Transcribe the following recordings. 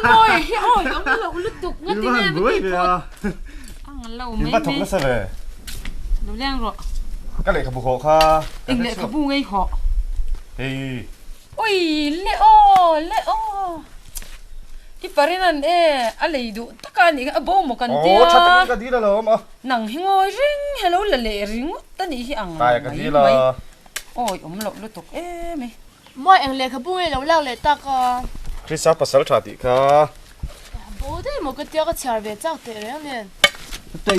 Ôi, ôi, ông lẩu lứt tục ngất thế này mới kịp thôi. Ăn lẩu mấy bắt thục nó sao vậy? Lẩu lang rồi. Cái này khắp bộ kha. Tình lệ khắp bộ ngay khó. Hey. Ôi, lệ ô. Cái phần này nè, anh lấy đủ tất cả những cái bông một con tia. Ồ, chắc cái gì đó là mà. Nằng hình ngồi ring, hello là lệ ring, tất đi ăn. Cái gì là. Ôi, ông lẩu lứt tục mày. Mọi anh lệ khắp bộ ngay lẩu lang lệ ta co. Khi sao pasal chả đi kha. Bố đấy một cái tia cái chả về chắc thế đấy nên. Tại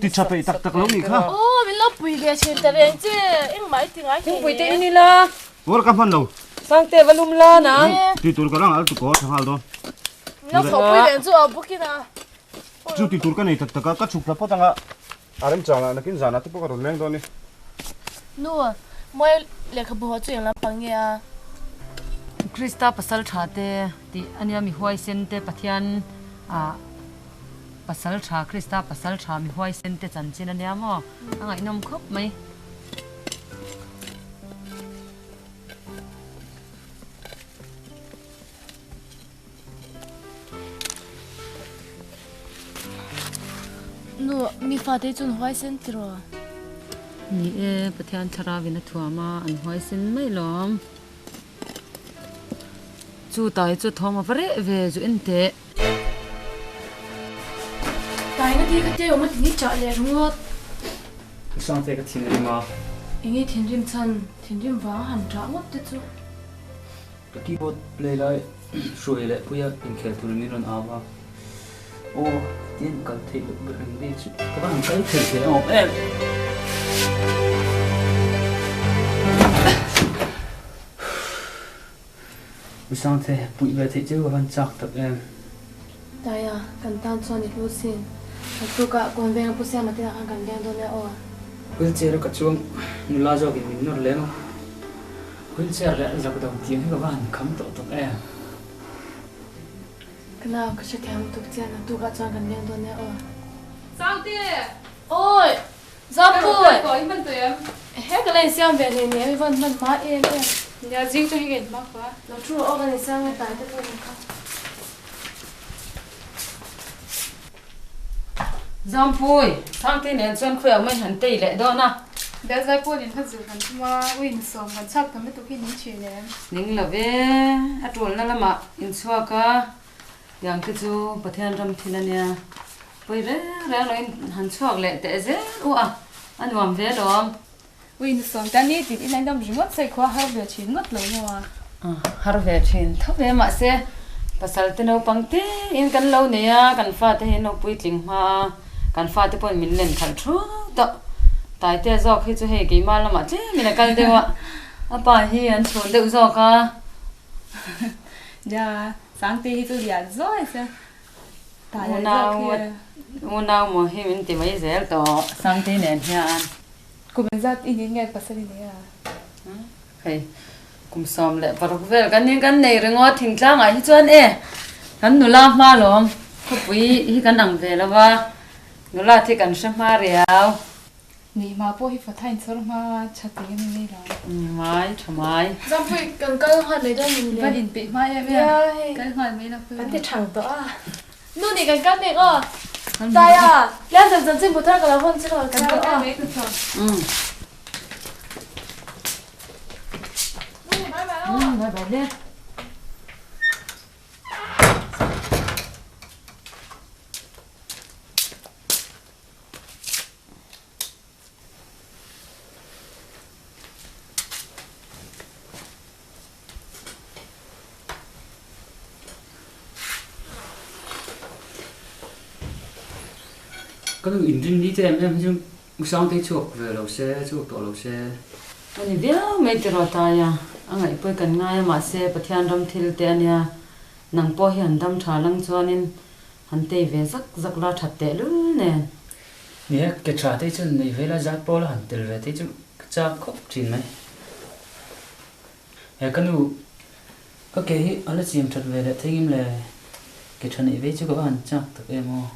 đi chả phải tắc lâu đi kha. Ô, mình lóc bùi về trên tờ đèn chứ, em máy tiếng ai. Không bùi tê ini la. Ủa cái phần đâu? Sang tê valum la na. Đi tur cái răng alto có thằng Aldo. Nó khổ bùi đèn chú ở bút kia nào. Chú đi tur cái này tắc cái chụp là bắt thằng à. Em chẳng là nó kinh giản là tiếp cái đồ lên đó nè. Nua, mọi lệ khắp bộ chuyện làm bằng nghe. Krista pasal chate ti ania mi huai sen te pathian a pasal cha Krista pasal cha mi huai sen te chan chin ania mo angai nom khop mai Nua, mi pha te chun hoai sen tiro. ni e pathian thara vina thuama an huai sen mai lom chu tai chu thoma vare ve chu ente Tai na ti ka te o ma ti cha le rungot. Sang thế cái thiên đi mà. Inge thiên rim chan, thiên rim wa han tra ngot te chu. Cái keyboard play lại rồi lại bây giờ in khéo tụi mình còn áo ô tiên cần thấy được bữa hình đi chứ các bạn thấy thử thế nào em buổi sáng thế bụi về thấy chứ các bạn chắc tập em Tại à, cần tan cho nít lu xin. Tôi cả còn về bữa sáng mà thì ăn cần đen thôi nè ô. bây giờ nó cắt chuông mình lo cho cái mình nó lên không bây giờ lại ra cái đồng tiền các bạn khám tổ tập em Cái nào cái sẽ thèm tục tiền là tôi cả cho cần đen thôi nè ô. Sao thế? Ôi, giáp Cái bụi. có ý mình tụi em. Hết cái này xem về thì nè, vẫn má em em. Nhà riêng cho cái mắc quá. Nó chú ô cái này xem cái tài tôi không. Dòng phui sang thế nên xuân khuya mình hẳn tỷ lệ đó na Bé giải bố đến thật sự hẳn mà uy sớm hẳn chắc thầm tụi cái những chuyện này. nín là về à trốn là mà in xua cả yang cái chú bát thiên ram thiên anh nha bây giờ ra nói hẳn xua lệ tệ dễ ua anh làm về đó Uy sớm ta ní thì đi lên đâm mất xây khóa hơi về chuyện mất lâu mà. har về trên thấp về mà xe pasal tên ông bằng thế in căn lâu nè căn pha thế nó bụi linh mà căn pha thế bọn mình lên khẩn trú đó tại thế do khi chú hệ cái mà là mà chứ mình là căn đều ạ à bà hi anh xuống tự do cả Dạ, sáng tí tôi đi ăn rồi sao? Tại Ủa là nào do kia. mua nào mà hi mình tìm mấy dễ đó sang tí nè nha Cô mình ra in những ngày bắt đầu này à. hay cũng xóm lại vào về cái này rồi ngót thỉnh trang ấy cho anh ấy hắn nó làm mà luôn không bị hi cái nặng về là ba nó là thì cần xem mà riau Nì mà bố hi phải thay số mà chặt tí cái này là. mai thoải mái Giáp bụi cần cơ hoạt lấy đây mình Và liền. in bị mai em Dạ. à. Cái hỏi mấy là Bạn thì chẳng tỏ à.นู่นนี่กันกันเด็กอ่ะตายอ่ะแล้วจะจะจิ้มบุตรกับเราคนจิ้มกันก็อ่ะ bye bye đi các bạn in đi thì em chứ sáng thấy chuột về lầu xe chuột tổ lầu xe anh biết mấy thứ rồi ta ya anh ấy bây cần ngay mà xe bát thiên ram thil te ania nang po hian dam tha lang chuanin han te ve zak zak la that te lu nè nè cái trà thấy chứ này về là giáp bò là hẳn tiền về thấy chứ cha khóc chín này cái nu có cái ở là chìm thật về để thấy im là cái trà này về chứ các bạn chắc tập em không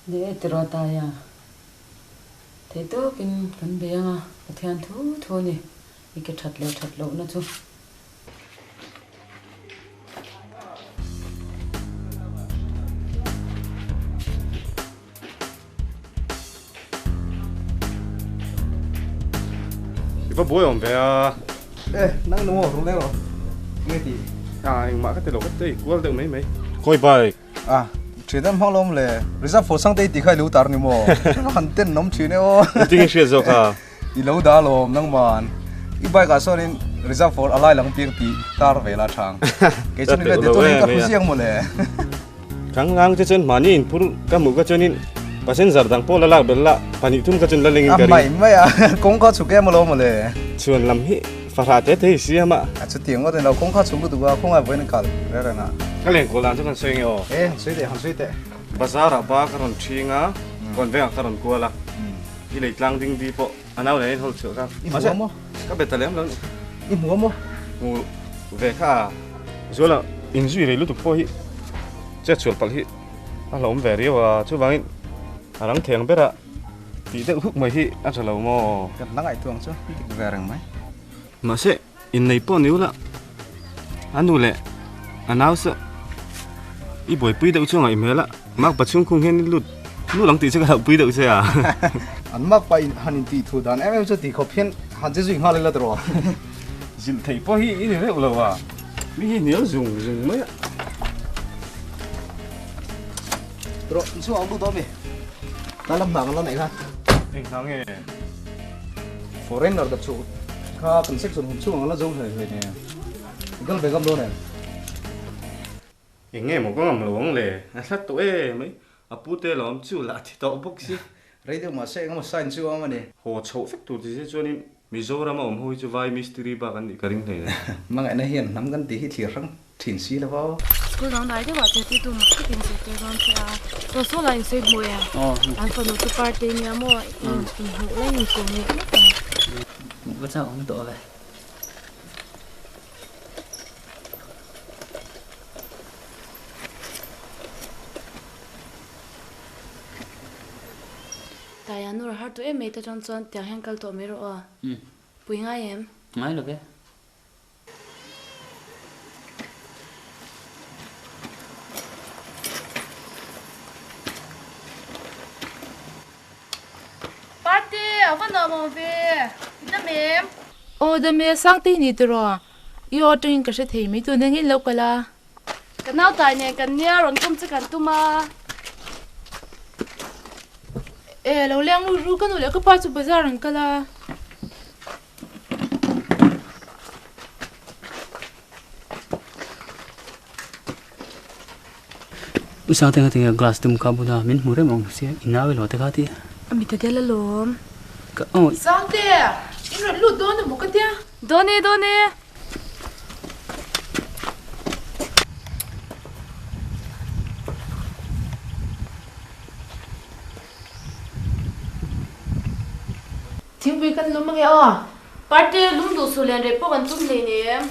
để từ rồi ta ya thế to kinh bia à bát thiên thu thôi nè cái thật lộ nó thôi Iba boy om về à nang no rung le ro nge ti anh mà cái tên cái tên quên được mấy coi bài à chedam holom le reserve for sang te ti khai lu tar ni mo han ten nom chi ne o tiếng xe rồi cả i lo da lom nang man i bai ka so rin reserve for alai lang piang ti tar ve la thang ke chen ga de to ni ka khu siang mo le căng ngang cho chân mà nhìn pur cái mũ cái chân nhìn pasen zar dang pola la bella pani tum ka chân la lengin a kari mai mai a kong ka chu ke mo lo mo le chuan lam hi farha te te si ma a chu tiang o de lo kong ka chu lu du ga kong a ven kal re re na cái leng ko lan chu kan soi nge o e sui de han sui te bazar ba karon thinga kon ve karon ko la i le tlang ding di po anau le hol chu ka i ma mo mo ka betalem lo i mo mo mu ve kha zola in zui le lu tu po hi che chul pal hi a lom ve ri wa chu wangin arang theng bera ti de huk mai hi a chalo mo kan nang ai tuang chu ti ve rang mai mà sẽ in này po níu là anh nu lệ anh áo sợ ít buổi bơi đậu chuông ấy mới là mặc bát chuông không hen lụt lụt lăng tí chứ cái bơi đậu xe à an mak pa in han ti thu dan em chu ti kho phian han je zui ha le la dro dil thấy po hi in đấy lâu à mi hi níu dùng mấy dro chu ang bu do me ta lam bang la nei ha anh thằng nghe foreigner da chu kha kan section hum chu la zo he ne gal be gam do ne nghe một con ngầm luống lề sát tuổi mấy à bút tê lắm chịu lạ thì tao bốc xí rei de ma se ngam sign chu ama ne hồ chậu phép tụt thì cho nên Mizoram mà hôi cho vai mystery ba cái gì cái này mang ai na hiền nắm gan tí hi thir rang thin si la bao School nang dai de wa te tu ma ki tin se te ron se a. To so la in se mo ya. An fa no tu party ni amo in hu la in ko ni. Có sao không tổ vậy? Ta ya nur har tu e me ta chon chon ta hang kal to me ro a. Pui nga em. Ngay được cái. Party, apa nama be? Kita mem. Ô đâm mẹ sáng tí nị tụi rồi, yêu trinh cái sẽ thấy mấy tụi nên nghĩ lâu cái là, Kan nau tai ne kan nia ron kum cha kan tu ma. lâu leng lu ru cái nụ lẽ cái bao nhiêu bazar anh cái là, Usang tengah glass tum kabu dah min murah mong sih inawe lo tengah ti. Ami ta dia la lom. Oh sáng tí, in rồi lu đón được một cái tiếng, Do ne. tiếng vui cái lu mà nghe à, Party lum du su len re po kan tum le ne.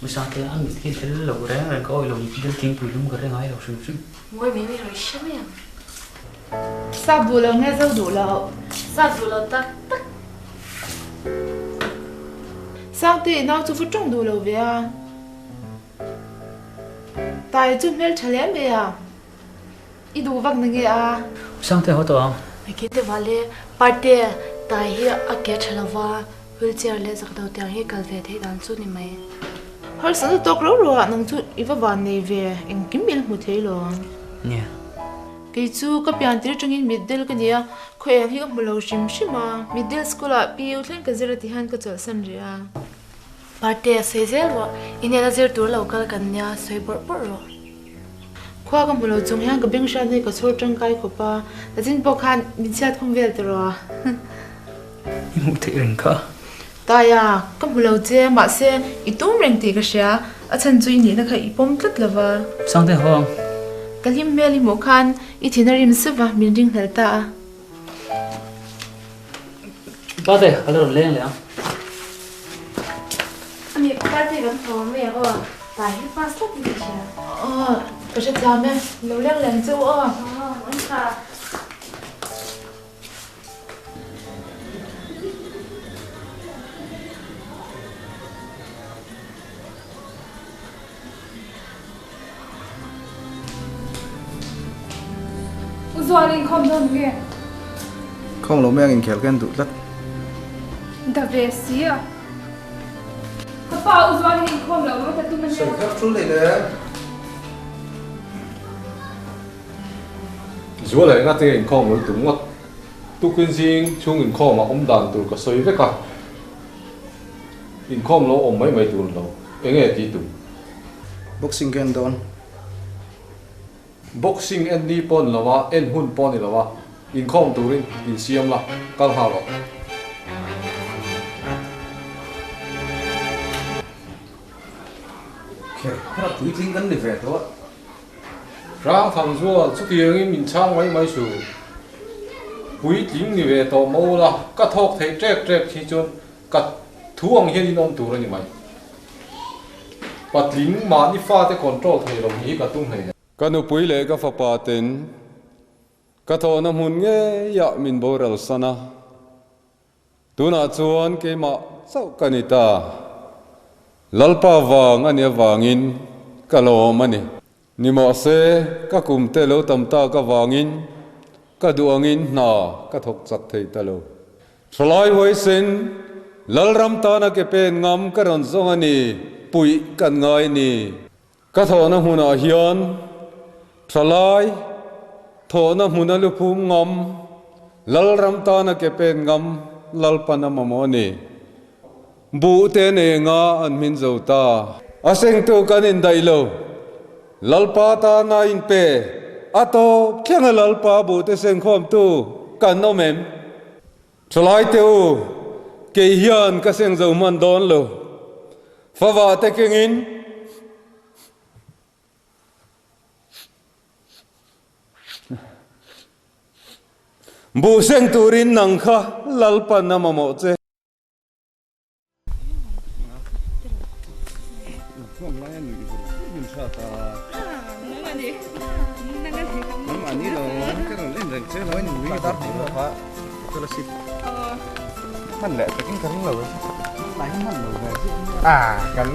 usang tengah amit kita lo orang orang kau lo dia king pulum kereng ay lo sum. Moi me me ro shem ya. sắp đủ lâu nghe sắp đủ lâu, Sa du lo tak tak. sáng tí nào chú phải trông đủ lâu về à, tại chú mẹ trả lẽ về à, ít đủ vắt nghe à, Usang tengah tu. Me ke te vale party ta hi a ke chalawa wheelchair le zak do te hi kal ve the dan chu ni mai. hồi sáng tôi tóc lâu rồi, nông chú ít vào này về, anh kiếm miếng một thế rồi. Nè. Cái chú các bạn thấy trong in middle cái này, khỏe thì cũng lâu xìm xìm mà middle school à, piu lên cái gì thì han cái chỗ sân rồi à. Party se zel wa ine na zer tur local kan nya soi bor bor ro. Khoa cái lâu trong hàng cái beng shan này cái số trong cái của pa, là chính bọc han mình sẽ không về được rồi. Imu te ring ka. Tai à, cái lâu chơi mà sẽ ít tốn rèn thì cái sao, ở chân chui này nó khai bom tất là va. Usang tengah. Cái lim mê lim một khan, ít thì nó rim sấp va mình riêng thật ta. Ba te kalau leng leng. Ami party kan tho me ro. Ta hi pas ta ti cha. Cái sẽ làm mẹ, lâu leng leng châu à. An ka. Usuarin kom don ge. không lo me in khel kan du lat Da be sia. Kapa usuarin kom lo ma ta tu man. so khap chu le le Dù là ngắt tiền không mới đúng ngắt tu kinh sinh chung in không mà ông đàn tu có soi với cả in không lo ông mấy mấy tu lo anh nghe tí tu boxing kan don boxing anh đi pon là wa anh hun pon là wa in không tu rin in siam là cao hào rồi khel khá tui tling kan le ve to rang thằng chúa xuất hiện in mình trang mấy mấy số quý tiếng như vậy to mâu là cắt thóc thấy trẹp khi chôn cắt thuông hiện in ông tu rồi như mày bắt lính mà đi pha tới control thấy đồng ý cả tung này Kanu pui le ka fapaten ka tho na mun nge ya min boral sana tuna chuan ke ma sau kanita lalpa wang ania wangin kalo mani nimo se ka kumte lo tamta ka wangin ka duangin na ka thok chak thei talo thlai hoi sin lalram ta na ke pen ngam ka ron zong ani pui kan ngai ni ka tho na huna hian Thalai, thọ na muna lupum ngom, lal ram ta na ke pen ngam lal pan amamoni bu te ne nga an min zo ta aseng tu kan in dai lo lal pa ta na in pe ato khyang lal pa bu te seng khom tu kan no mem chlai teu ke hian ka seng zo man don lo fawa te kengin bu seng turin nang kha lal pan na mamo che Ani lo cái rồi lên rừng chơi nói nhủi đắt thì nó phá tôi là xịt mình lại cái cắn lẩu đánh mình lẩu này cắn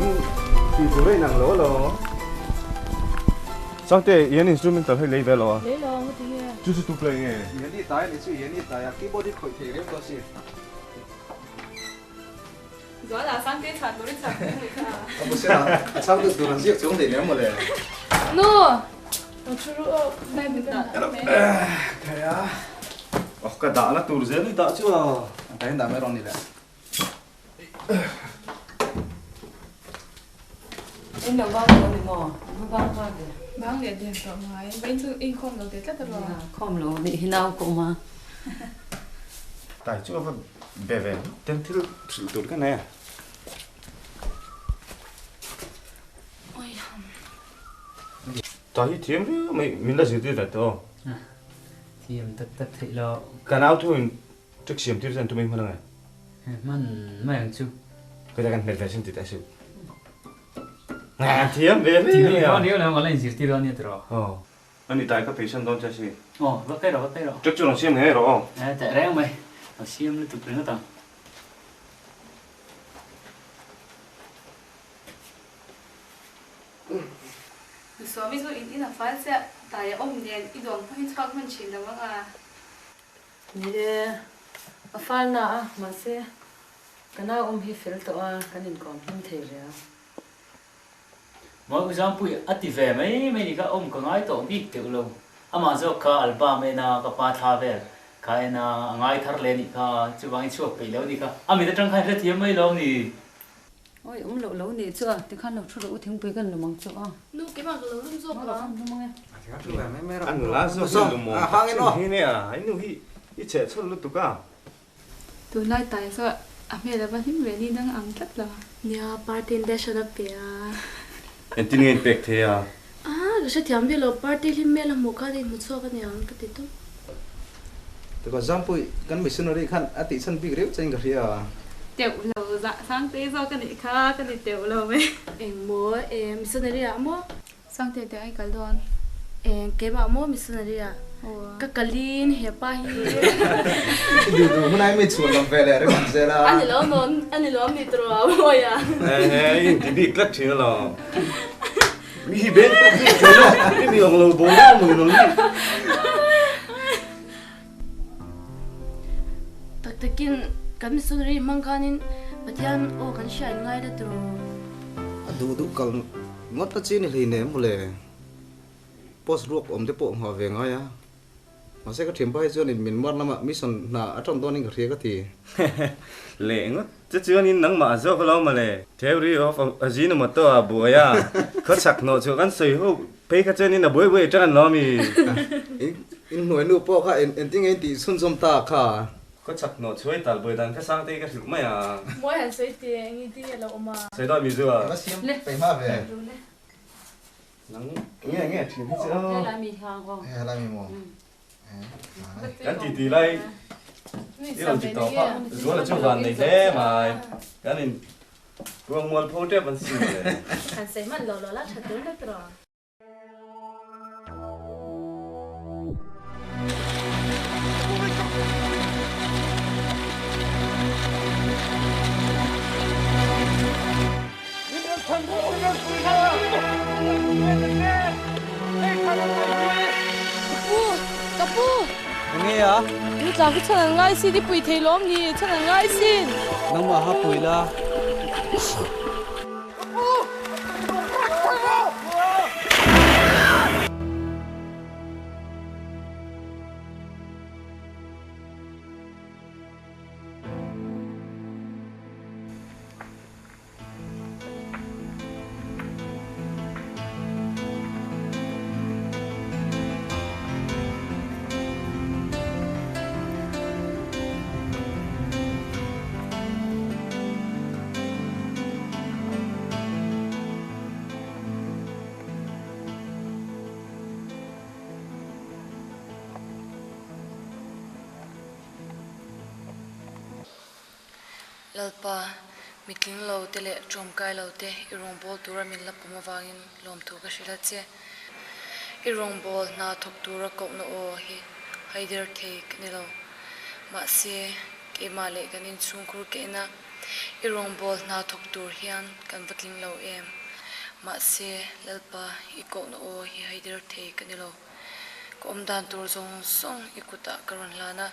thì số đây nặng lỗ lỗ sao thế yên instrumental hay lấy về lỗ lấy lo cái gì chú chú play nghe yên đi tay đi chú yên đi tay keyboard đi khởi thể cái đó xí gọi là sáng cái thật đối thật không biết là sao được tụi nó giết xuống để ném màเลย no đây mình cái á cái đá là tụi dễ đi đá chứ cái đá mấy rong này là em đâu vang rồi mò vang vang kìa bang để điện thoại ngoài bên thứ in không được tất rồi không lo bị nào cũng mà tại chứ mà về về tên thứ sự tụt cái này tại thiếm chứ mình là gì thế đấy to thì em tất thấy lo cái nào thôi trước xiêm tiêu dân tụi mình mà này mình mấy anh chú cái đó cần về xin tự tại sự thiếm về thì đi nó nếu là mà lên gì thì đó như thế rồi anh đi tại các patient đó cho chị vất tay rồi trước cho nó xiêm này rồi chạy rẽ mày nó xiêm nó tụt nó tao số ví dụ in là phải sẽ tại ông đèn ít đường phải cho mình chỉ là vângนี่เด้อฟันนะมาเสียกันเอาฮิฟิลตัวกันอินก่อนพิมเทเลย mỗi cái giam bụi ắt thì về mấy đi các ông có nói tổ biết tiểu luôn mà giờ cả album này na các ba tha về cái na ngay thar lên đi cả chú bang chú bị lâu đi cả mình đã trăng khai rất nhiều mấy lâu đi ôi ông lâu lâu này chưa thì khăn lâu chút lâu thiếu bấy gần là mong chưa nu cái mà lâu luôn rồi mà anh lá số số đồ mồ hi nè anh nu hi trẻ số lúc tụi cả từ nay tại sao mẹ đã bắt hiếm về đi đang ăn rất là nhà party để cho nó bia anh tin nghe bẹt thế à cái sự thiam biết là party thì mẹ là một cái gì một số cái nhà cái gì đó thì có jump bụi cái mình xin rồi khăn ati xin big rip trên cái gì à tiểu lầu dạ sáng tế do cái này khác cái này tiểu lầu ấy em mua em xin này à mua sáng tế tiểu anh cả luôn em cái bảo mua mình xin này à cái kalin hepa hi điều hôm nay mình chuột làm về lại đấy bạn sẽ là anh ấy lo mình trò mua à anh thì đi cắt thế là mi bên có biết thế nào mi ông lâu bố mình nó tất nhiên cái mình xin này mang cái nên bây giờ ô cái shine ngay đó trò đủ cần ngót cái gì này thì ném một lệ post ruột om cái bộ họ về ngay á mà sẽ có thêm bao nhiêu nên mình muốn làm mà mission là ở trong đó nên cái thì lệ ngót chứ chưa nên nắng mà giờ phải lâu mà lệ theo đi ở gì nó mà to bùa ya khất sặc nó cho ăn sấy hộp bây cái chân nên là bùi chắc nó mi in nuôi nuôi po cả in tiếng anh thì xuân xôm ta cả khất sặc nó chơi tạt bùi đàn cái sang tây cái sự mấy à mua hàng sấy tiền như thế là mà sấy đó mi chưa nó xiêm phải mà về nắng nghe thì biết chưa là mì hàng không là mình mua cái tí đây cái làm chỉ tao phát rồi là cho vào này thế mà cái này vương muốn phô trép vẫn xỉu đấy hàng sấy mà lò lát thật đúng đấy rồi nghe à? Chúng ta cứ chân ngay xin đi bùi thầy lóm đi, chân ngay xin. Nang mà hấp bùi la. lalpa mitling lo te le chomkai lo te irong bol tura min la pumawangin lom thu ka shila che irong bol na thok tura ko no o hi haider take ni lo ma se ke ma le kanin chung khur ke na irong bol na thok tur hian kan vatling lo em ma se lalpa I ko no o hi haider take ni lo kom dan tur zong song ikuta karon lana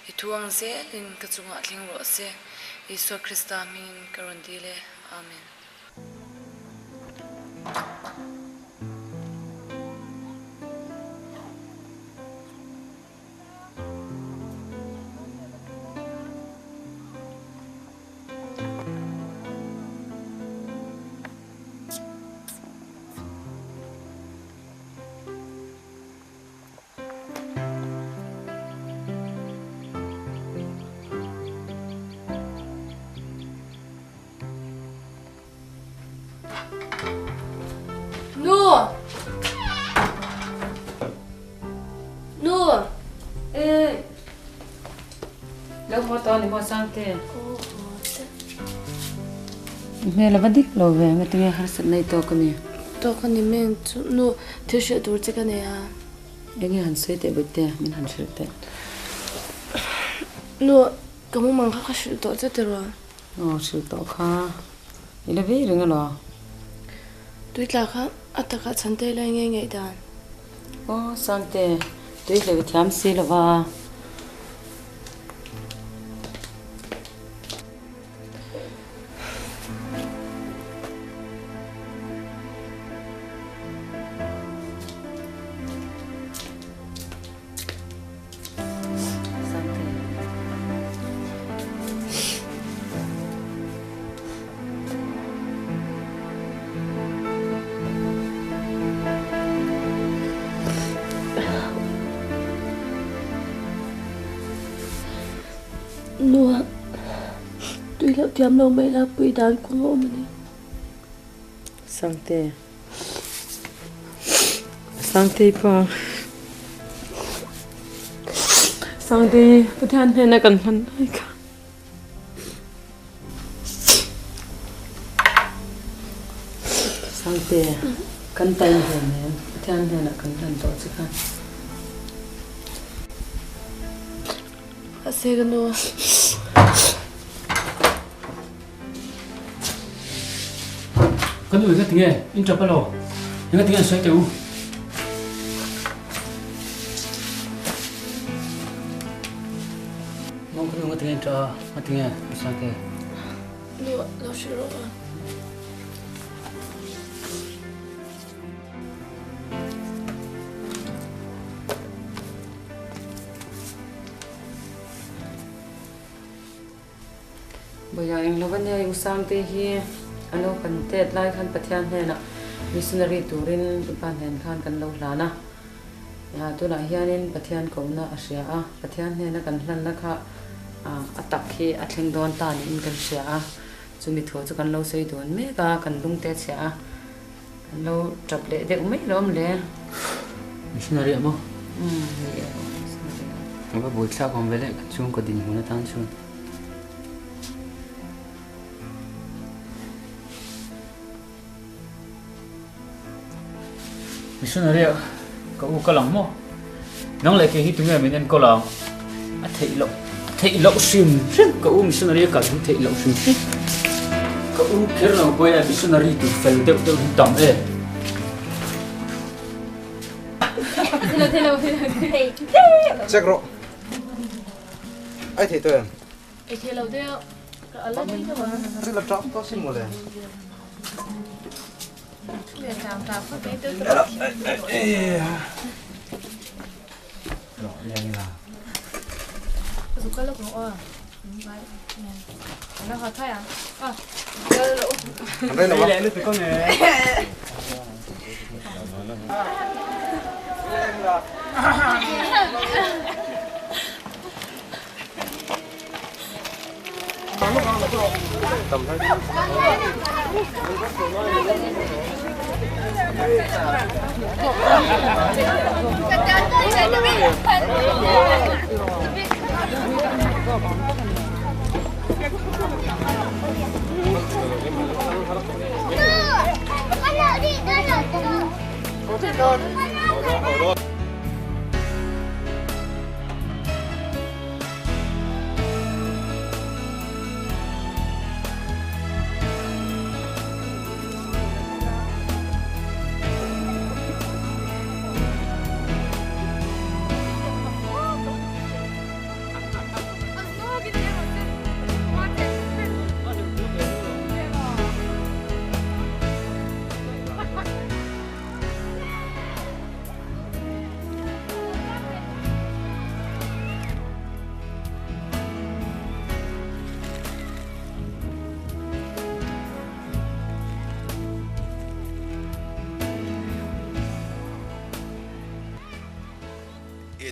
I thuang ze lin ka chunga thling ro se Isu Krista min karon dile amen Lâu hoa to thì hoa sang thế. Mẹ là vẫn thích lâu về, mẹ tiếng hát sẵn này to cái gì? To cái này mình nó thiếu sữa đủ chứ cái này à? Em nghe hắn sấy tệ bớt tệ, mình hắn sấy tệ. Nó cái món mang khác sữa to chứ rồi. Sữa to khá. Đây là gì rồi nghe Tôi là khác, ta khác chân tay lại nghe nghe đàn. Sang thế, tôi là bị thiam xí là va. Nó tuy là tiêm lâu mấy là bị đàn của ngô mình sang tê pa sang têประธานเห็นนะกันพันได้ค่ะsang têกันไตเห็นเนี่ยประธานเห็นนะกันพันต่อสิค่ะSige nu. Kan du ingat tinggal, ini coba lo. Ingat tinggal saya tahu. Mau kan ingat tinggal coba, ingat tinggal bisa ke. Lo suruh. bây giờ anh lo vấn đề sang tê hi anh lo cần tết lại khăn bát thian hè nè missionary turin ban hen khan kan lo la na ya tu la hianin bát thian ko na asia a bát thian he na kan hlan na kha atak hi athling don ta ni in kan sia a chumi tho chu kan lo sei don me ka kan lung te sia kan lo trap le de mai lom le Missionary mo. Mga buat sa kong bele chung ko din muna tan chung. Missionary ko u kalang mo nang lại cái hit tụi mình ăn kalang à thấy lộc sim ko u missionary ka thấy lộc sim ko u kher lo ko ya missionary tu fel deu deu tam e check rồi ai thấy tôi Ai thấy lâu đeo. Ở lớp đi thôi mà. rất là trọng to xin một lần Dù có lúc nữa nó khó thay à? đây là lẽ từ con này tầm thôi Hãy subscribe cho kênh Ghiền Mì Gõ để không bỏ lỡ những video hấp dẫn.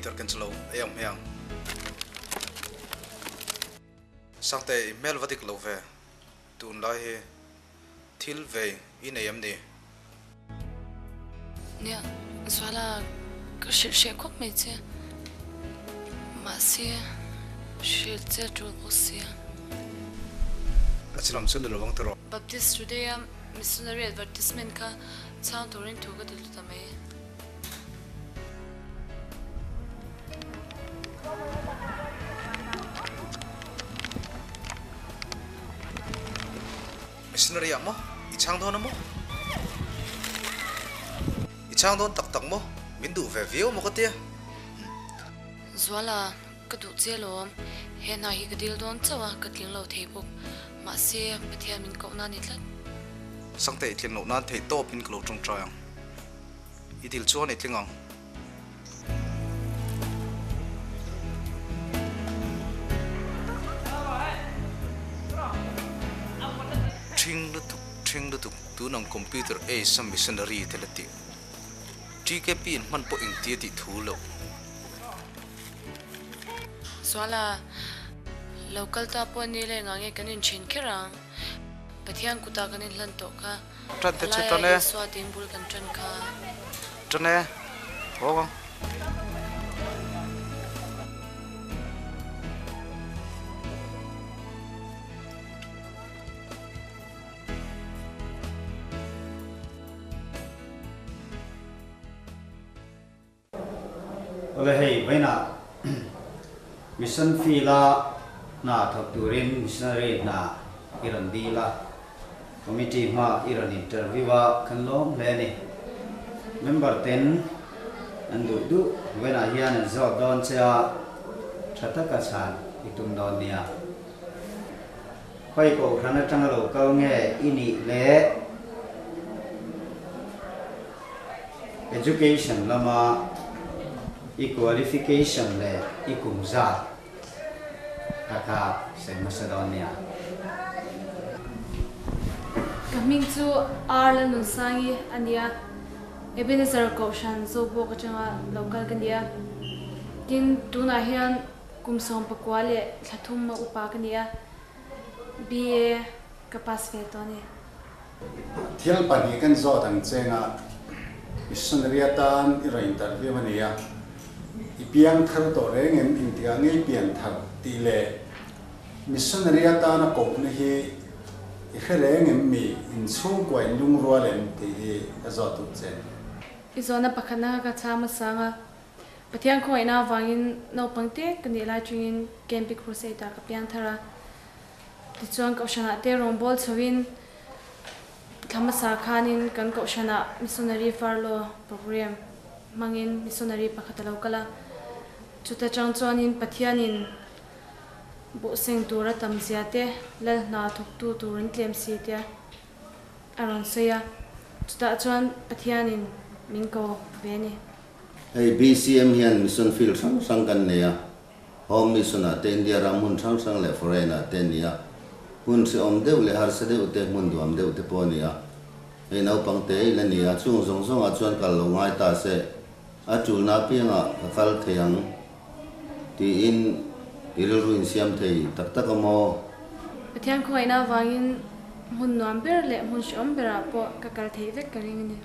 computer kan chlo ayam yang sangte email vadik lo ve tun lai he thil ve in ayam ni nè xóa là cái sự khóc mấy chứ mà xia sự chết rồi bố xia achilam sun lo bang tro Baptist today missionary advertisement ka chang torin thu ka dil ta mai missionary mo ichang don mo ichang don tak tak mo min du ve view mo ka tia zwala ka du che lom he na hi ka dil don chawa ka tling lo thei buk ma se pathian min ko na ni tlat sangte tling no nan thei to pin klo trong trayang idil chuan ni tlingang thing lu tuk tu nang computer a sam missionary telati TKP in man po ing ti thu lo zwala local ta po ni le ngange kanin chin kerang pathian ku ta kanin lan to ka tran te chitone swa tin bul kan tran ka tone ho Oleh hei baina mission fee la na thok turin missionary na iran di la committee ma iran interview wa kan lom le ni member 10 andu du wena hian an zo don cha thata ka chan itum don nia khoi ko thana tang lo ka nge ini le education lama qualification le ikumza kaka se Macedonia coming to Ireland unsangi ania Ebenezer Koshan zo bo ka changa local kania tin tuna hian kumsom pakwale thlathum ma upa kania BA kapas ve to ni thial pani kan zo tang chenga missionary tan ira interview ania ipiang thar to reng en India ngai pian thar ti le missionary ta na ko ne hi I khereng en mi in chung kwai lung rualen ti hi azot tu chen izona pakhana ka chama sanga pathian ko ina wangin no pangte kani la chungin camping crusade ka pian thara ti chuang ko shana te rombol chawin thamasa khanin kan ko shana missionary farlo program mangin missionary pakhatalo kala chuta changchuanin pathianin bo seng tura tamziate la na thok tu turin tlem si te aron seya chuta chuan pathianin mingko veni hey BCM hian mission field sang kan neya home mission ate India ramun sang le foreign ate nia hun se om deu le har se deu te mun duam deu te ponia hey nau pangte le nia chung zong a chuan kal lo ngai ta se a chul na pianga kal theyang ti in iruin siam thei tak tak mo pathian ko ina wangin mun number le mun shom bera po ka kal thei vek karing ni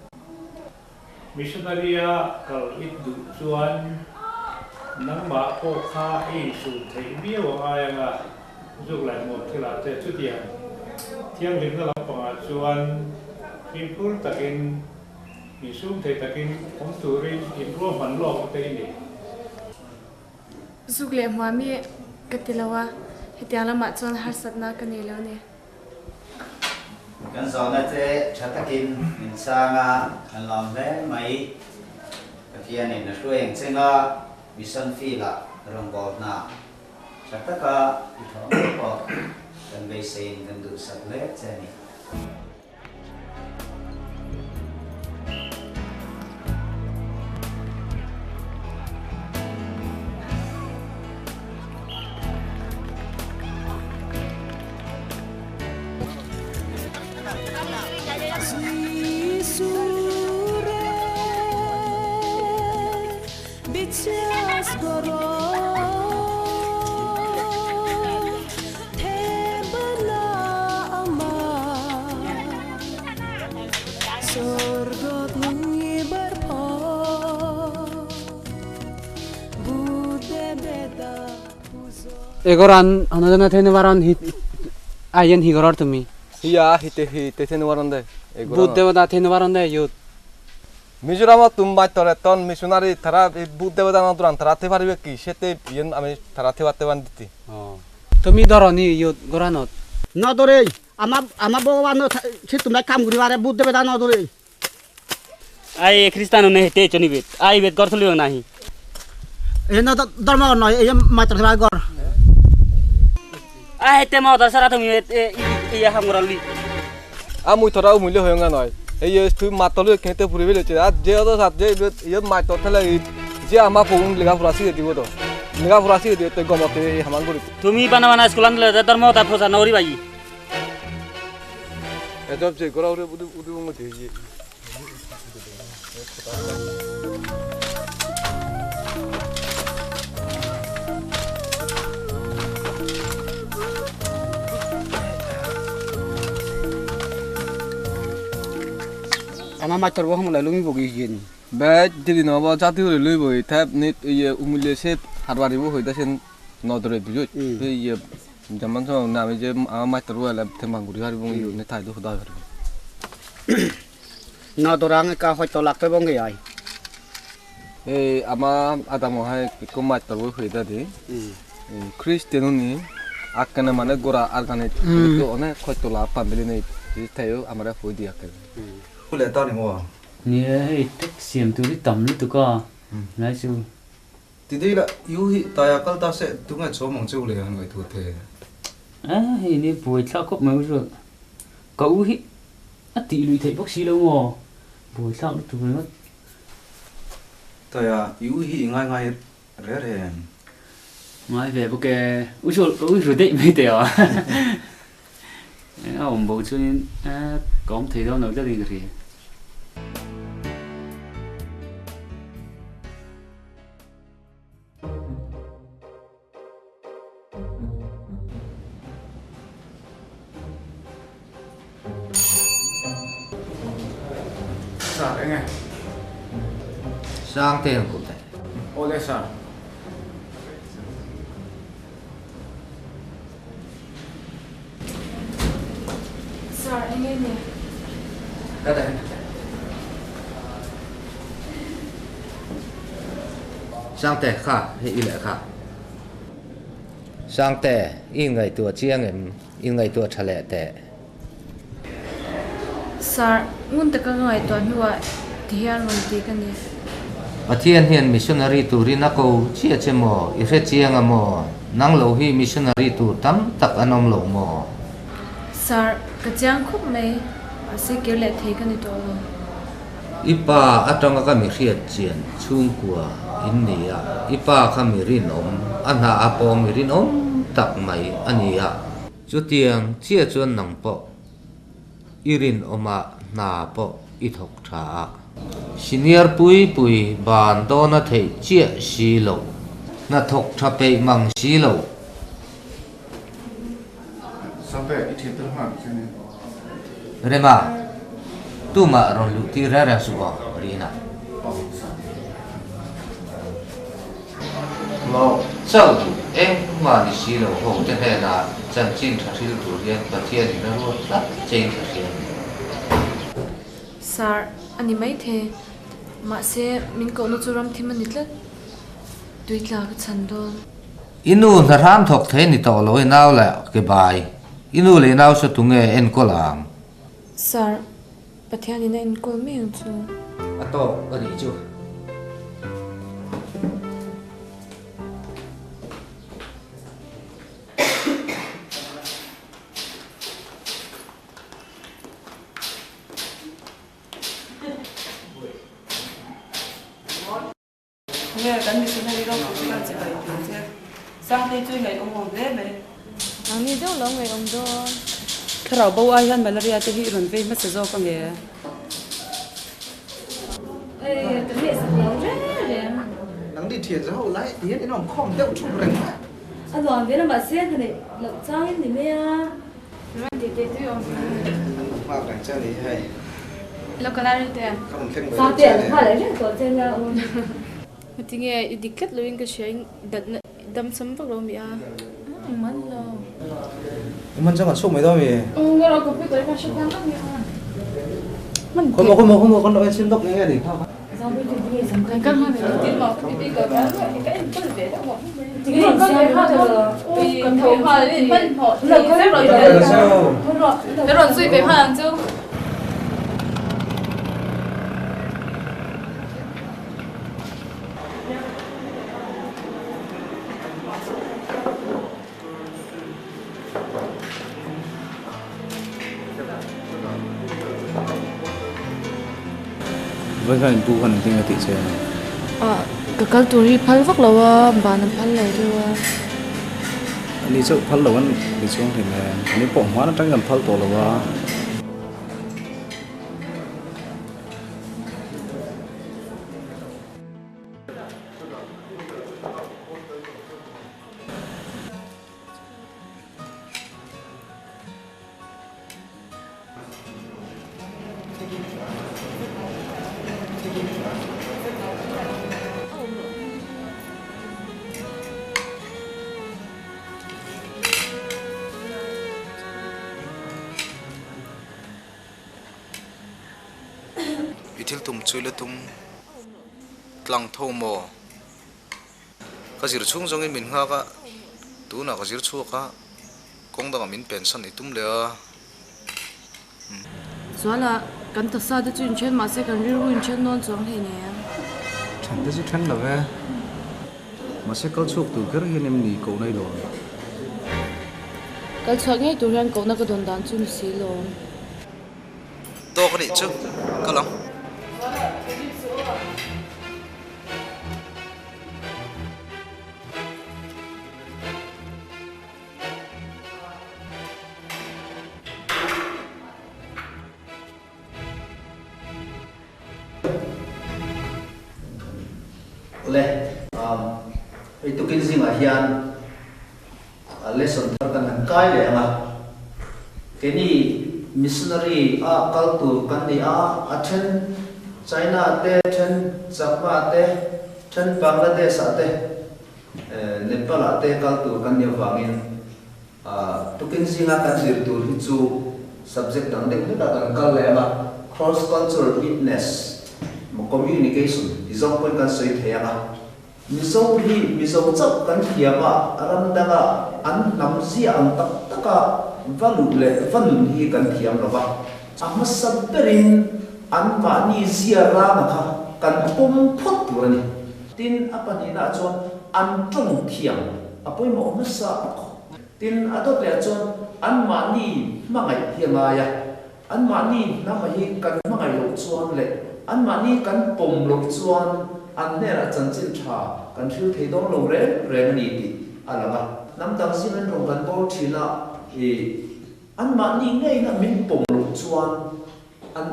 missionary kal it du chuan nang ma ko kha e su thei bi wa aya zuk lai mo thila te chu tiang thiang lim na la pa chuan people takin mi sum thei takin om turin improve man lo te ni zugle mami katilawa hetiala ma chuan har satna kani lo ni kan zona te thatakin insanga kan lam le mai pathian in rueng chenga mission fee la rongbol na chataka ithong ko kan be sein kan du sat le chani Bichas egoran another thing around hit ayen he got to me. Hiya hite thenu warande. Buddha thing around there you. Mijurama tumba toreton missionary thara Buddha na duran tharate paribe ki sete yen ami tharate wate banditi. To me doroni you goranot. No dore ama bogwan se tumna kam guribare Buddha beda no dore. Ai Kristano ne hete choni bet. Ai bet gorthliyo nahi. Eno dharma no e maitar thara gor. Ai hete ma dar sara thumi e ham gorali. Amui thora umule hoyanga noi. Ei tu matolu kente puribe le cha je odo sat je ye mai to thale je ama phone lega furasi de bodo. Lega furasi de te gomote haman buri. Tumi bana skolan le dharma ta phosa nori bai. Edop je gora ure udu mo de ye. Ama maitar bo hom la lumi bogi yin. Ba dili no ba jati ure lui boi tap nit ye umule se harwari bo hoida sen no dore bijo. Ye jaman so na me je ama maitar bo la themang guri hari bong yu ne thai do hoda hari. No dorang ka hoi to lak pe bong ge ai. Ama adamo hai ko maitar bo hoida de. Christian ni akana mane gora arganet to one khoi to la family nei thayo amara foi dia ke. Kule tao ni mo. Ni tek siam tu ri tam lu tu ka. Lai su. Ti dei la yu hi ta ya kal ta se tu nga cho mong chu le han ngai thu the. Hi ni bui thla kop mai ru. Ka u hi a ti lui thei bok si lo ngo. Bui thla lu tu ma. Ta ya yu hi ngai re. Ngai ve bok ke u ru dei mai te à. Ông bố cho nên có không thấy đâu nói ra gì kì. Sao đấy nghe? Sang tiền của thầy. Ô đây sao? Sir, anh nghe nè. Cái đây. Sang tệ khá hay ý lệ khá. Sang tệ ý ngày tuổi chiang em ý ngày tuổi trả lệ tệ. Sir, ngun ta ka ngai to hiwa thian mon ti ka ni. Pathian hian missionary turi na ko chia chemo i re chiang amo nang lo hi missionary tu tam tak anom lo mo. Sir, ka chang khup mai ase ke le thei ka ni to. Ipa atong ka mi riat chian chung kwa in nia ipa kha mi rin om anha apo mi rin om tak mai ania chu tiang chia chuan nang po irin oma na po i thok tha senior pui ban do na thei chia si lo na thok tha pe mang si lo Sao vậy? Ít thiệt tôi hỏi cho nên. Rema tu ma ron lu ti ra su ba rina lo sao em mà đi xí lầu hồ trên hè là chẳng chinh thật sự chủ riêng và thiên thì nó luôn rất chinh thật riêng. Sir, ani mai the ma se min ko no churam thim ani tla tuitla ka chandol. Inu na ram thok thế ni to lối nào lại cái bài inu lấy nào sẽ tung nghe en cô làng. Sir, pathian ni nen ko me chu. Ato ở đi chú. Nghe cái mình này đâu cũng là chỉ vậy chứ. Sang đây chơi ngày ông hồn thế mày. Ang ni do lo ngai om do. Thảo bao ai han malaria thì hi rồi về mất sẽ do con nghe. Ê, cái mẹ sắp lâu rồi. Nắng đi thiệt rồi lại tí nó không đeo chụp lên. Anh đoàn biết là bà xem cái này lập trang thì mẹ. Rồi thì tôi ông. Mà cảnh chơi đi hay. Lo cái này tiền. Không khen người. Sao tiền? Hỏi lấy cái tiền ra ông. Thì nghe đi kết luôn cái chuyện đâm sấm vào rồi mẹ. มันเลย มันจะกันสู้ไม่ได้ไหม เราก็ไปตัวมาชุบกันต้องมีค่ะมัน คนบอกคนเอาชิ้นดอกยังไงดิครับ เราไปดูดีสำคัญกันให้เราติดบอกไปก็แบบก็เอ็นก็เด็ดแล้วบอกจริงๆก็ไม่พอเธอไปโทรพอเลยมันพอเราก็ได้รออยู่แล้วรอซุยไปพาจูvới cái bu phần tinh là thị trường cái tuổi phật vất là bà nằm phật lại rồi đi chỗ phật là vẫn đi xuống thì là nếu bỏ hóa nó tránh gần phật tổ là itil tum chuile tum tlang tho mo ka zir chung jong in min nga ka tu na ka zir chu ka kong da min pension ni tum le a Zola kan ta sa de chun chen ma se kan ru in chen non chong he ne chẳng tới chút là về mà sẽ có chuộc từ cái hiện em nghỉ cậu này rồi cái chuyện ngay tụi anh cậu nó có đồn đàn chung xí luôn to cái này chứ cái lắm le itu kin zinga hian lesson thar kan kai le anga keni missionary a kaltu kan ni a then China te then Japan te then Bangladesh te Nepal te kaltu kan ni wangin tukin zinga kan dir tur hi chu subject dang ding da kan kal le anga cross cultural witness communication izong point kan soi thega mizo chap kan thiama aram danga an namzi ang tak taka valu le vanun hi kan thiam lawa amma sabberin an mani zia ra kha kan pom phot turani tin apani na chon an tung thiam apoi mo masa tin adot le chon an mani mangai thiama ya an mani namahi kan mangai lo chuan le an mani kan pom lo chuan an ne ra chanchin tha kan thil thei dong lo re ni ti alanga nam dang simen rong kan bol thina an mani ngei na min pom lo chuan an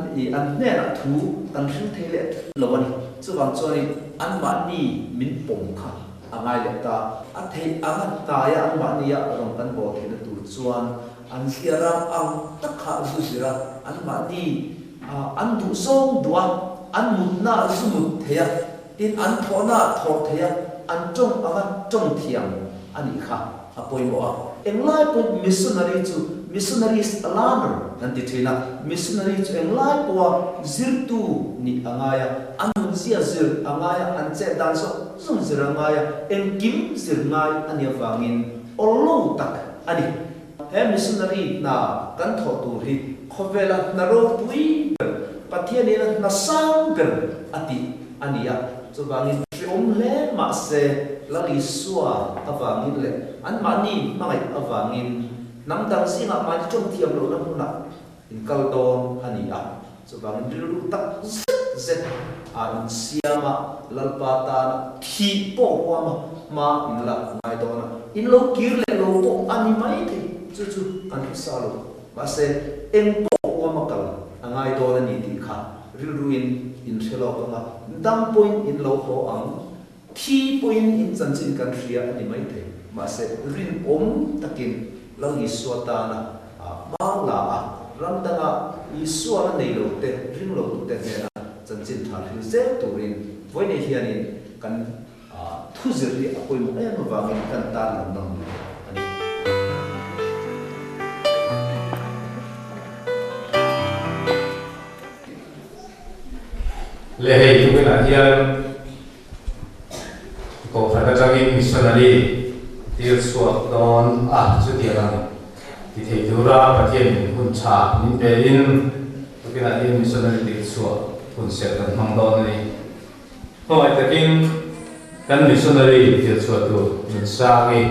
ne ra thu kan thil thei le lo ni chuwang chuan an mani min pom kha angai le ta a thei anga ta ya an mani ya rong kan bol thina tu chuan an hiara ang takha zu sira an mani an du song dua an mutna zumut theya tin an thona thor theya an chong anga chong thiam ani kha apoi mo a englai po missionary chu missionaries alarmer an ti thina missionary chu englai po zirtu ni angaya an zia zir angaya an che dan so zum zir angaya en kim zir ngai ani wangin ollo tak ani he missionary na kan tho tu ri khovela na ro pui pathian ina na sang ber ati ania chubangin le ma se lali suwa awangin le an mani mangai awangin namdang singa mani chom thiam lo na huna in kaldon ania chubangin dilu tak zet an siama lalpata thi po ma in la ngai dona in lo kir le lo po ani mai thi chu kan salo ma se en po makal angai dona ni ti kha rilruin in thelo kanga dam point in lo ho ang thi point in chanchin kan ria ani mai the ma se rin takin lang iswata na ma la ramdanga iswa nei lo te ring lo te ne na chanchin thar hi ze turin voine hianin kan thu zeri apoi mo ai ma wangin kan ta lam nam ani lệ hệ tu là hiền có phải là trong in missionary tiêu suộc đón chút tiền này thì thầy tu ra và thiên hun cha min pe in tu là in missionary tiêu suộc hun sẽ cần mang đón này hỏi ta kinh kan missionary tiêu suộc tu mình sang đi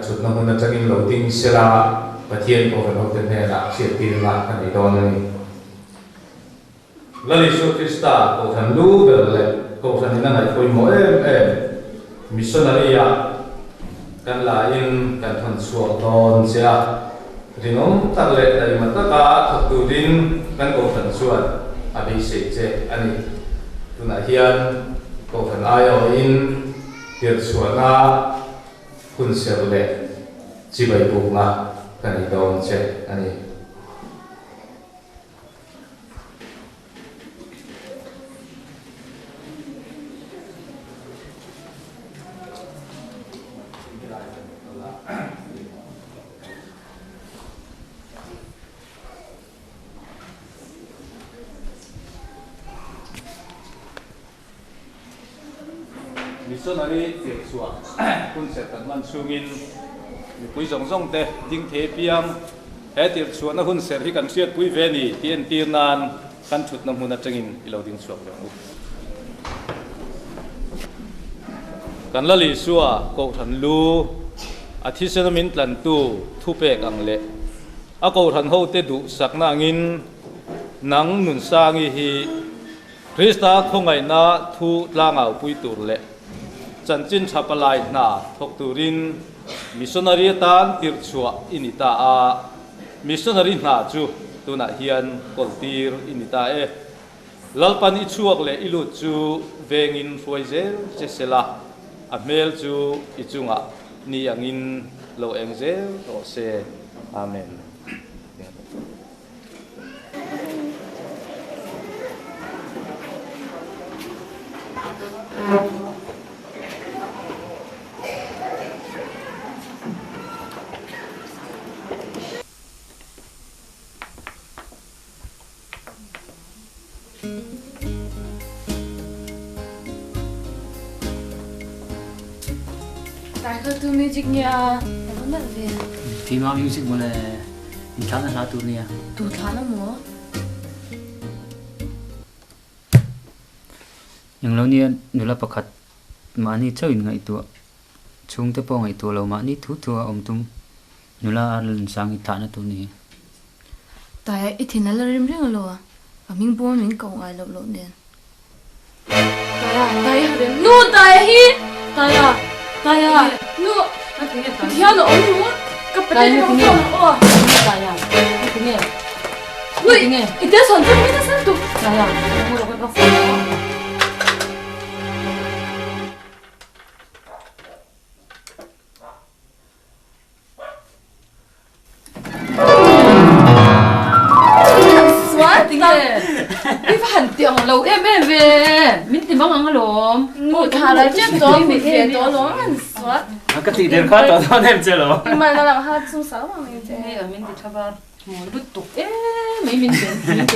chút nó hun trong in lâu tinh sẽ là và thiên có phải học tên này là sẽ tiền là cái này đón này là Giêsu Christa có thành lu về lại có thành nên là coi mỗi em missionary kan la in kan than suak don sia rinom tak le dai ma ta ka thatu din kan ko than suat abi se che ani tuna hian ko than ayo in tir suana kun se le chi bai bu ma kan i don che ani missionary tiệt xua kun sẽ tận man sungin pui zong zong te ding the piam he tiệt xua na hun sẽ hi kan siat pui ve ni tien tir nan kan thut nam hun atangin ilo ding suak le kan la li suwa ko than lu athi senamin tlan tu thu pek ang le a ko than ho te du sakna ngin nang nun sangi hi Krista khongai na thu tlangau pui tur le chân chín chắp lại na thọc turin missionary tan tir chua inita a missionary na chu tu na hian koltir inita e lalpan i chuak le ilu chu vengin foizel chesela a mel chu i chunga ni angin lo engzel to se amen. Tại sao tu music nha? Em mất về. Thì mà music mà là mình thắng là tu nè. Tu thắng nó mua. Yang lâu nia nula pakat mà ni chơi ngay tua. Chung te po ngay tua lâu mà ni thu tua tum nula lần sang thắng tu nè. Tại ít thì nó là rim rim rồi. Và mình buông mình cầu ai lộn lộn đen. Tại nu tại hi. Tại nu thiên nó ổn luôn. Cấp bê nó không ổn. Tại nghe. Ui nghe. Ít thế son chân mình nó sao tu. Mua được cái phone. Đi phản tiệm lâu em về mình tìm bóng ăn lồm ngủ thả lại chết đó bị về đó lắm anh xóa cái gì đến khó đó em chơi rồi nhưng mà nó làm hai xung sáu mà mình chơi này ở mình thì cho ba ngồi bứt tục mấy mình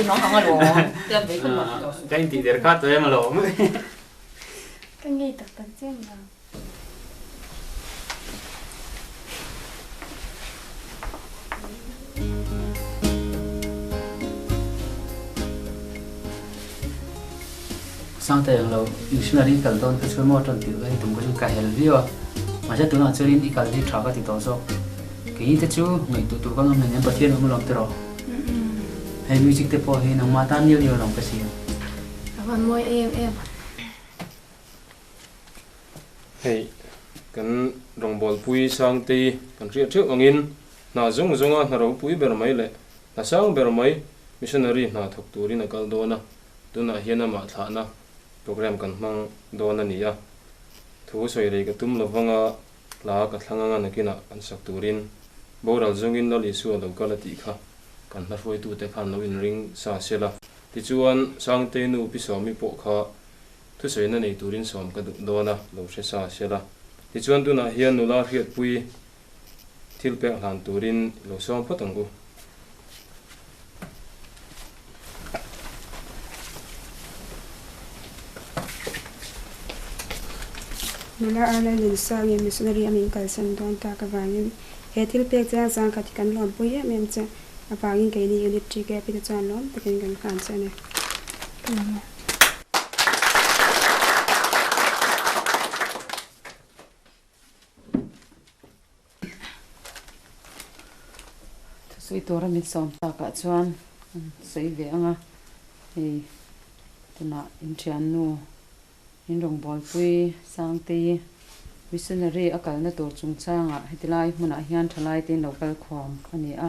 nó ăn lồm em về cái mặt cái gì đến khó đó em lồm cái gì tật tật chứ mà sang tay ang lo missionary kal don ka chuma ton ti ga tum ko chu ka hel vio ma cha tu na churin i kal di tha ka ti to so ke te chu ngai tu tu ka ngam ne pathian am lom te ro hay music te po he nang ma tan nhiều nhiều lòng ka si bạn môi em hey kan rong bol pui sang ti kan ri thuk angin na zung zunga na ro pui ber mai le na sang ber mai missionary na thok turin akal do na tu na hiana ma tha na program kan mang dona niya thu soi re ka tum lovanga la ka thlanga na kina an sak turin boral zungin lo li su lo ka la ti kha kan na foi tu te khan lo in ring sa sela ti chuan sang te nu pi so mi po kha thu soi na nei turin som ka dona lo se sa sela ti chuan tu na hian nu la riat pui thil pe han turin lo som phatangu Miller Ireland in sang missionary amin kalsan don ta ka wangin hetil pek cha sang ka tikan lom puye mem cha apangin ke ni unit tri ke pita chan lom takin kan kan cha ne sui tora min som ta ka chuan sei ve anga hei tuna in thian nu in rong bol pui sang te missionary akal na tur chung changa hetilai hmuna hian thalai tin local khom ani a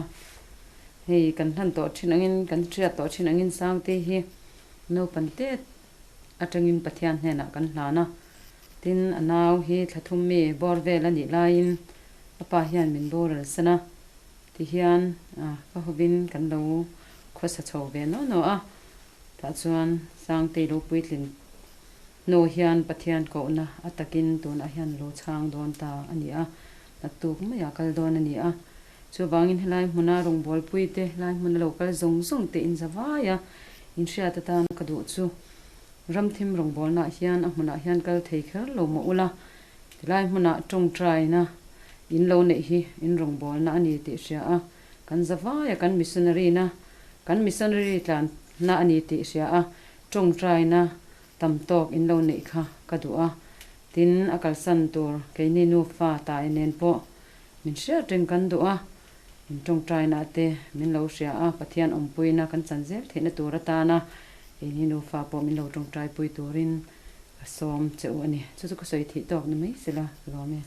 hei kan han to thinangin kan thria to thinangin sang te hi no pante atangin pathian hena kan hlana tin anaw hi thlathum mi borvel ani lain apa hian min boral sana ti hian ka hobin kan lo khosa chho ve no a ta chuan sang te lo puitlin no hian pathian ko na atakin tun a hian lo chang don ta ani a natuk ma ya kal don ani a chu bangin helai hmuna rong bol puite lai hmuna local zong te in zawaya in ria ta tan ka du chu ramthim rong bol na hian a hmuna hian kal thei khar lo mo ula tilai hmuna tong trai na in lo nei hi in rong bol na ani ti ria a kan zawaya kan missionary tlan na ani ti ria a tong trai na tam tok in lo nei kha ka du a tin akal san tur ke ni nu fa ta enen po min share teng kan du a in tong trai na te min lo ria a pathian ompui na kan chanzel theina tur ata na e ni nu fa po min lo tong trai pui turin som cheu ani chu ko soi thi tok na mai sila lo me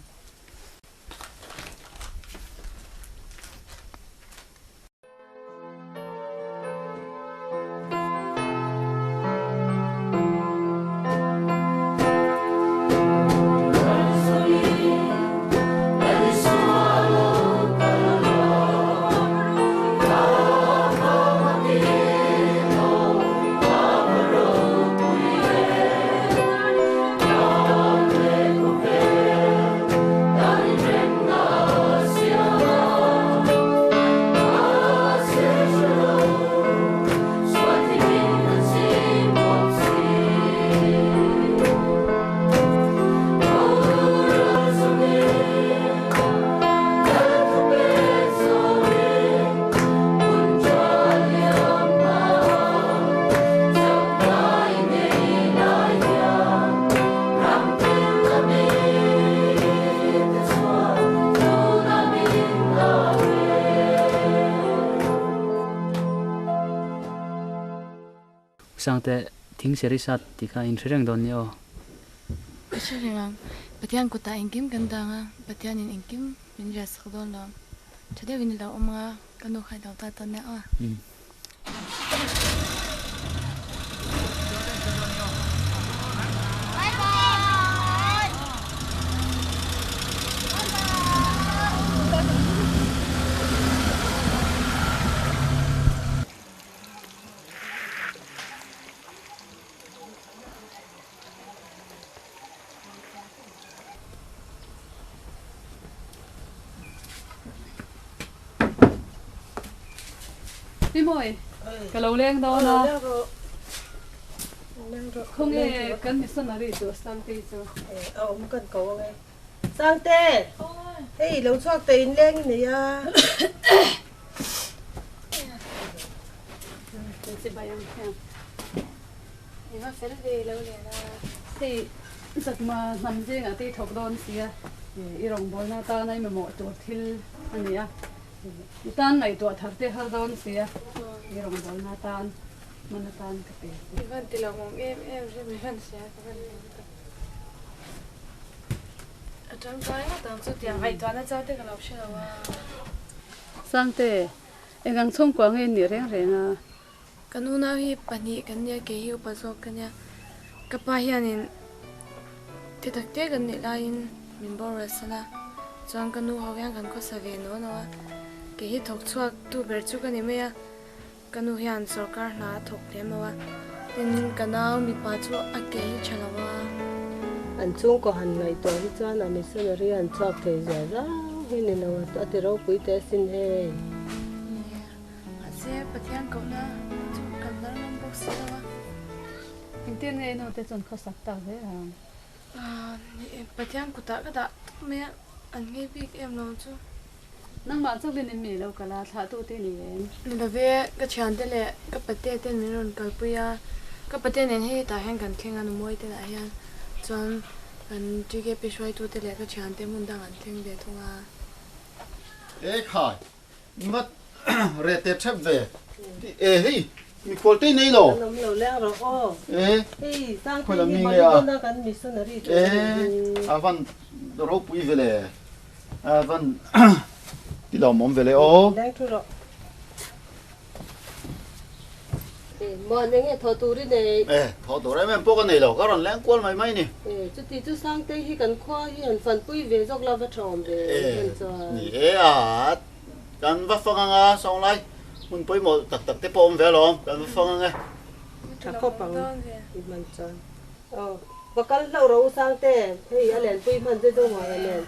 sangte thing seri sat tika in threng don yo Sherang patian ko ta ingkim gandanga patian in ingkim min jas khodon lo chade win la oma kanu khai daw ta ta ne a Đi mồi, cái lẩu lên đó nó không nghe cần biết sao đi từ sang tây chứ không cần cầu nghe sang tây hey lẩu cho tiền lên này à sẽ bay ăn theo nhưng mà phải đi lẩu lên thì giấc mà nằm riêng ở tây thọc đòn xía thì rong bol na ta này mà một chỗ thil anh ấy tan này tuổi thật thì hơi đón xía, cái rong bol na tan, mana tan cái gì? Ivan thì là mong em sẽ bị hận xía các bạn. Ở trong cái nó tao chút tiền ai toàn là giao tiền cái lộc xe à. Sang thế, em đang sống quảng em nhiều rèn à. Cái nu nào hi pani cái nhà cái hiu bắt gió cái nhà, cái pa hiền nên thì thực tế cái này là in mình bảo là sao chọn cái nu học yang cái có sao về nó cái hi thọc chuak tu ber chu cái này mấy à cái nu hiền sarkar na thọc thế mà tin cái nào mi pa chu à cái hi chalawa anh chung có hành này tuổi cho là mình sẽ là anh chọc thì giờ đó hay nên là tôi thì đâu quý tế xin he sẽ bắt yang cậu na chu cầm na năm bốc xí đâu Hình tiên này nó tên chọn khó sắc tạo thế à Pathian kuta ka da me an nge big em lo chu nang ma chu bin mi lo kala tha tu te ni ven ni da ve ka chan te le ka pate ten min ron kal puya ka pate nen he ta hang kan khenga nu moi te la hian chon an ti ge pe shwai tu te le ka chan te mun dang an theng ve thunga e khai ngat re te thep ve e hi mi kolte nei lo nam lo le ro o e ei sang khoi la mi ma ya na kan missionary e avan ro pui vele avan ti lo mom vele o dang thu ro mo nenge tho tu ri nei e tho do re men po ka nei lo ka ron leng kwal mai mai ni chu ti chu sang te hi kan khwa hi an fan pui ve jok la va thom ve kan cha ni e a kan va fa nga song lai mun poi mo tak tak te pom ve lo kan va fa nga tha ko pang i man cha o bakal lo ro sang te hei alen pui man je do ma alen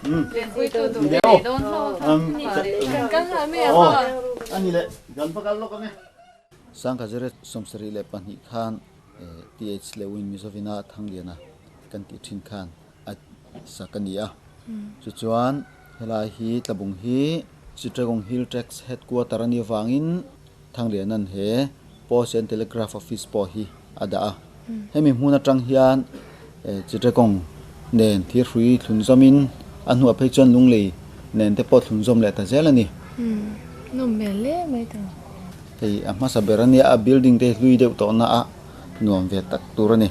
pui tu tu ni don tho kan ha me ha ani le gan pa kal lo ka me sang ka jere somsari le pani khan th le win misovina thangliana kan ti thin khan at sakania chu chuan helai hi tlabung hi Chittagong Hill Tax Headquarter ani wangin thangrianan he Post and Telegraph Office po hi ada a hemi hmuna tang hian Chittagong nen thir hrui thlunzomin anu a pheichon lunglei nen te po thlunzom le ta zelani no me le mai ta hei amma saberani a building te hlui deuh to na a nuam ve tak turani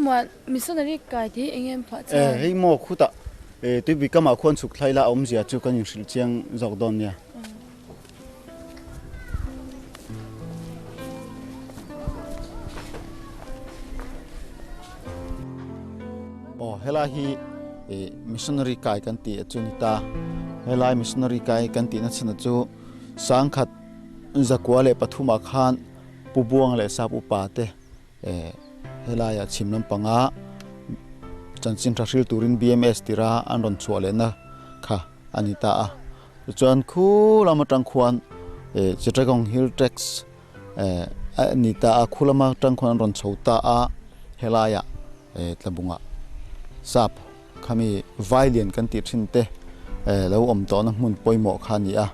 uma missionary kai thi engem pha cha hei mo khuta tu bi kama khon chuk thlaila om zia chu kan hril chiang jok don nia hela hi missionary kai kan ti chunita helai missionary kai kan ti na chana chu sangkhat zakwa le pathuma khan pubuang le sapu pa te helaya chimlam panga chanchin thril turin BMS tira anron chwale na kha anita a chuan khu lama tangkhuan Chittagong Hill Tax anita a khulama tangkhuan ron chhota a helaya tlabunga sap khami violent kan ti thin te lo om to na mun poimo khani a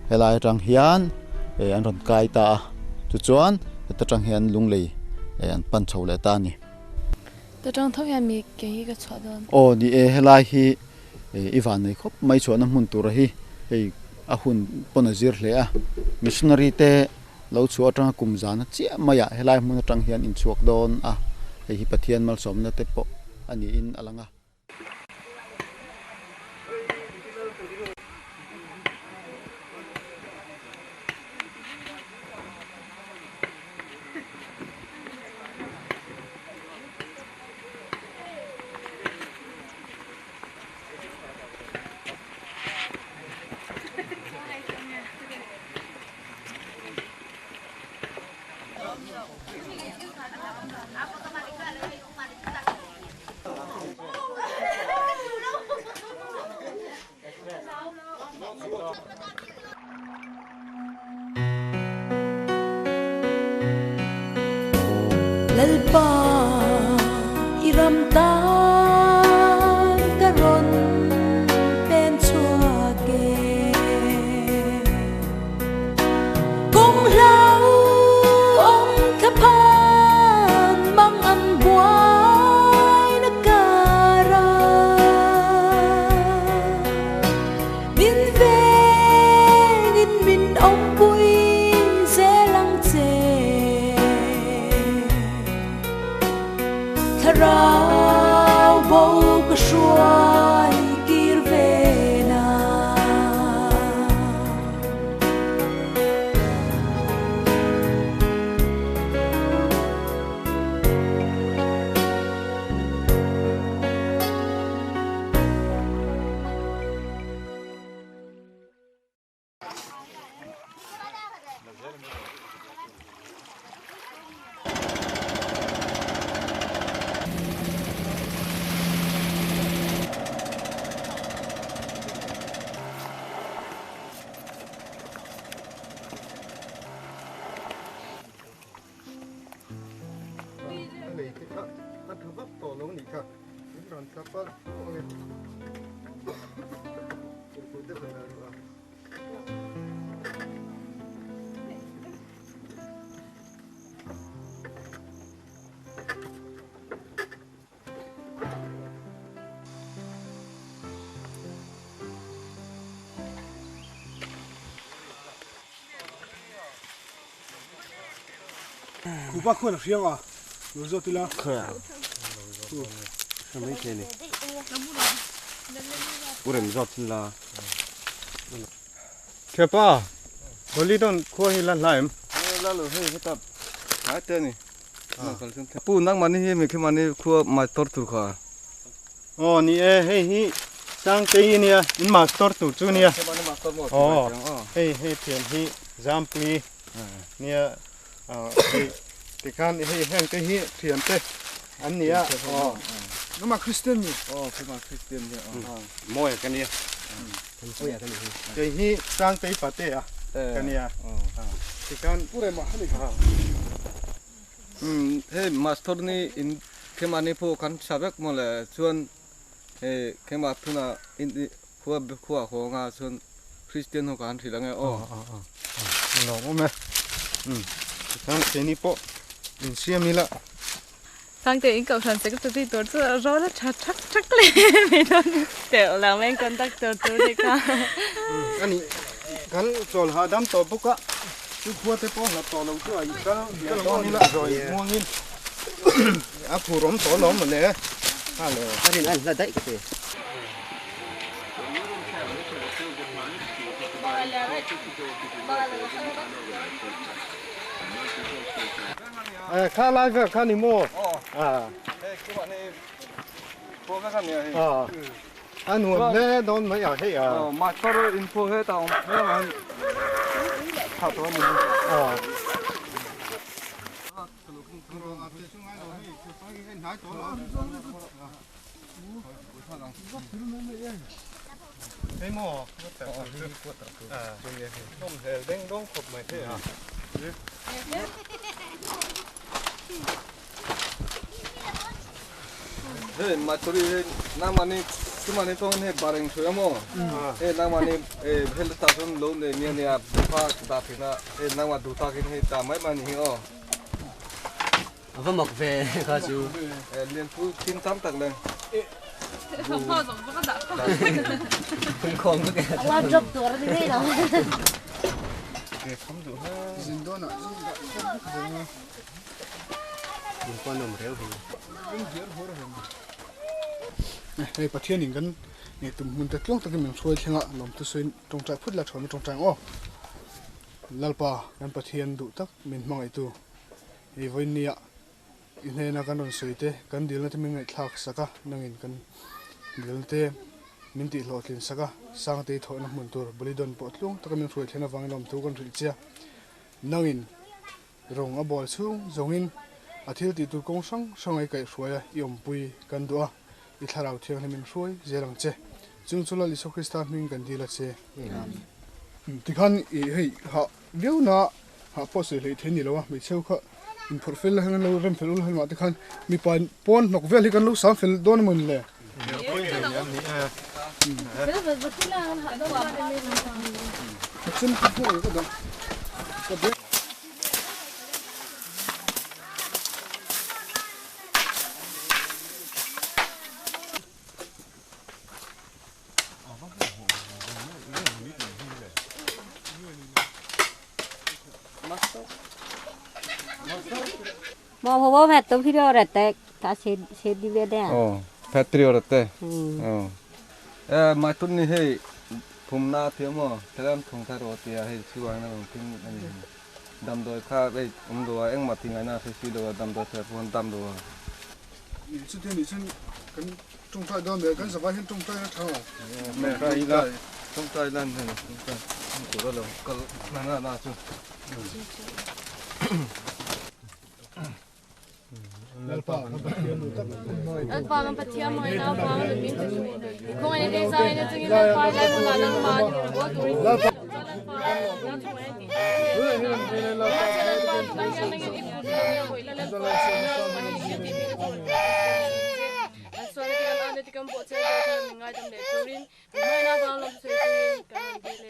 helai tang hian anron kai ta chu chuan ta tang hian lunglei an pan chhole ta ni ta tang thau ya mi ke hi ka chwa don o ni helai hi iwan nei khop mai chona mun tur hi hei a hun ponazir hle a missionary te lo chu atang kumzana chi maya helai mun tang hian in chuak don a hi pathian mal somna te po ani in alanga lalpa iram tan karon pen chua ke kong lau om kapan mang an buai na kara min ve in min om bui se lang che rau bầu cái suối kia về na Cú bác khuyên là riêng à? Rồi rồi tôi là. Khơi à? Sao mấy thế này? Bữa em rót là. Kẹp à? Có lý đơn khua hi lan lại em. Lan rồi hay tập. Hái tên này. Pu nang mani mi khi mani khua mai tor tu kha. Ni hey hi sang tây nia in master tu chu nia. Hey thiền hi zampli nia thì kan hey hang tây hi thiền tây anh nia nó mà Christian nhỉ? Cái mà Christian nhỉ? Môi cái nia. Tây hi sang tây phát tây à? Cái nia. Thì kan pure mà hết hey master ni in khi mani phu kan sabek mo le chuan hey khi mà thuna in khua ho nga chuan Christian ho kan thilang e Lo me. Kan teni po in siam ni la. Sang te in cậu thần sẽ có tự tổ chức rõ là chắc lên mình đó tiểu là mấy con tắc tổ đi cả Ani kan chol ha dam to buka chu khua te po la to lo chu ai ka to ni la rồi muang in a phu rom to lom ma le ha le Anh anh là đấy cái gì? Kha lai ve kha ni mo hey khi mani phu cái kan ne anh huống lẽ đón mấy ở đây à master info hết tao thế mà thảo thôi mình Thế mò, không hề đánh đóng khục mày thế à? hey maturi nam mani khi mani to ne bareng thoya mo hey nam mani hel station lo ne mi ne pha ta thina hey nam ma du ta kin he ta mai mani hi Vâng mọc về khá chú. Liên phu tin tám tầng lên. Không bao giờ có đã Không không cái. Allah drop tu orang ni dah. Không đủ ha. Dừng đó nè. Đừng quan đồng réo thì. Hey, bắt thiên nhìn gần. Nè tụm mình tết long tắc mình xuôi thiên ngạ, lòng tu xuôi trong trái phút là trong trái ô. Lalpa, gần bắt thiên đủ tắc mình mang ai tu. Hey, với nia. Inhe na kan ron soite kan dil na te mingai thak saka nangin kan dil te min ti hlotlin saka sang te tho na mun tur bolidon po tlung to kan roi thena wang lom tu kan ri chia nangin rong a bol chung zongin athil ti tu kong sang ai kai hruaya yom pui kan do I tharau thiang na min roi zerang che chung chula li so Christa min kan dila che ti khan I hei ha view na ha po se le theni lo mi cheu kha in portfolio hangan lo rem felul han ma te khan mi pan pon nok vel hi kan lo sam fel don mun le chin ku ko ko da ko de Mau mẹ tôi video rồi tệ ta sẽ đi về đây. Patriot te. Mai tun ni hey phum na thiam mo thalam thong tha ro tia hey chuang na king ani dam doi kha ei do eng ma tingai na se do dam do se phun dam do. Ni chu te ni chen kan trong trai don de kan sa ba hin trong trai thang Me ra ila trong trai lan hen trong trai ko lo kal na chu. Lalpa man patia mo ina pa man min kung ani dei sai na tingin na pa lai mo na lang ma ni ko turi lalpa kan bo che do ni ngai tam le turin mai na ba lom se turin kan di le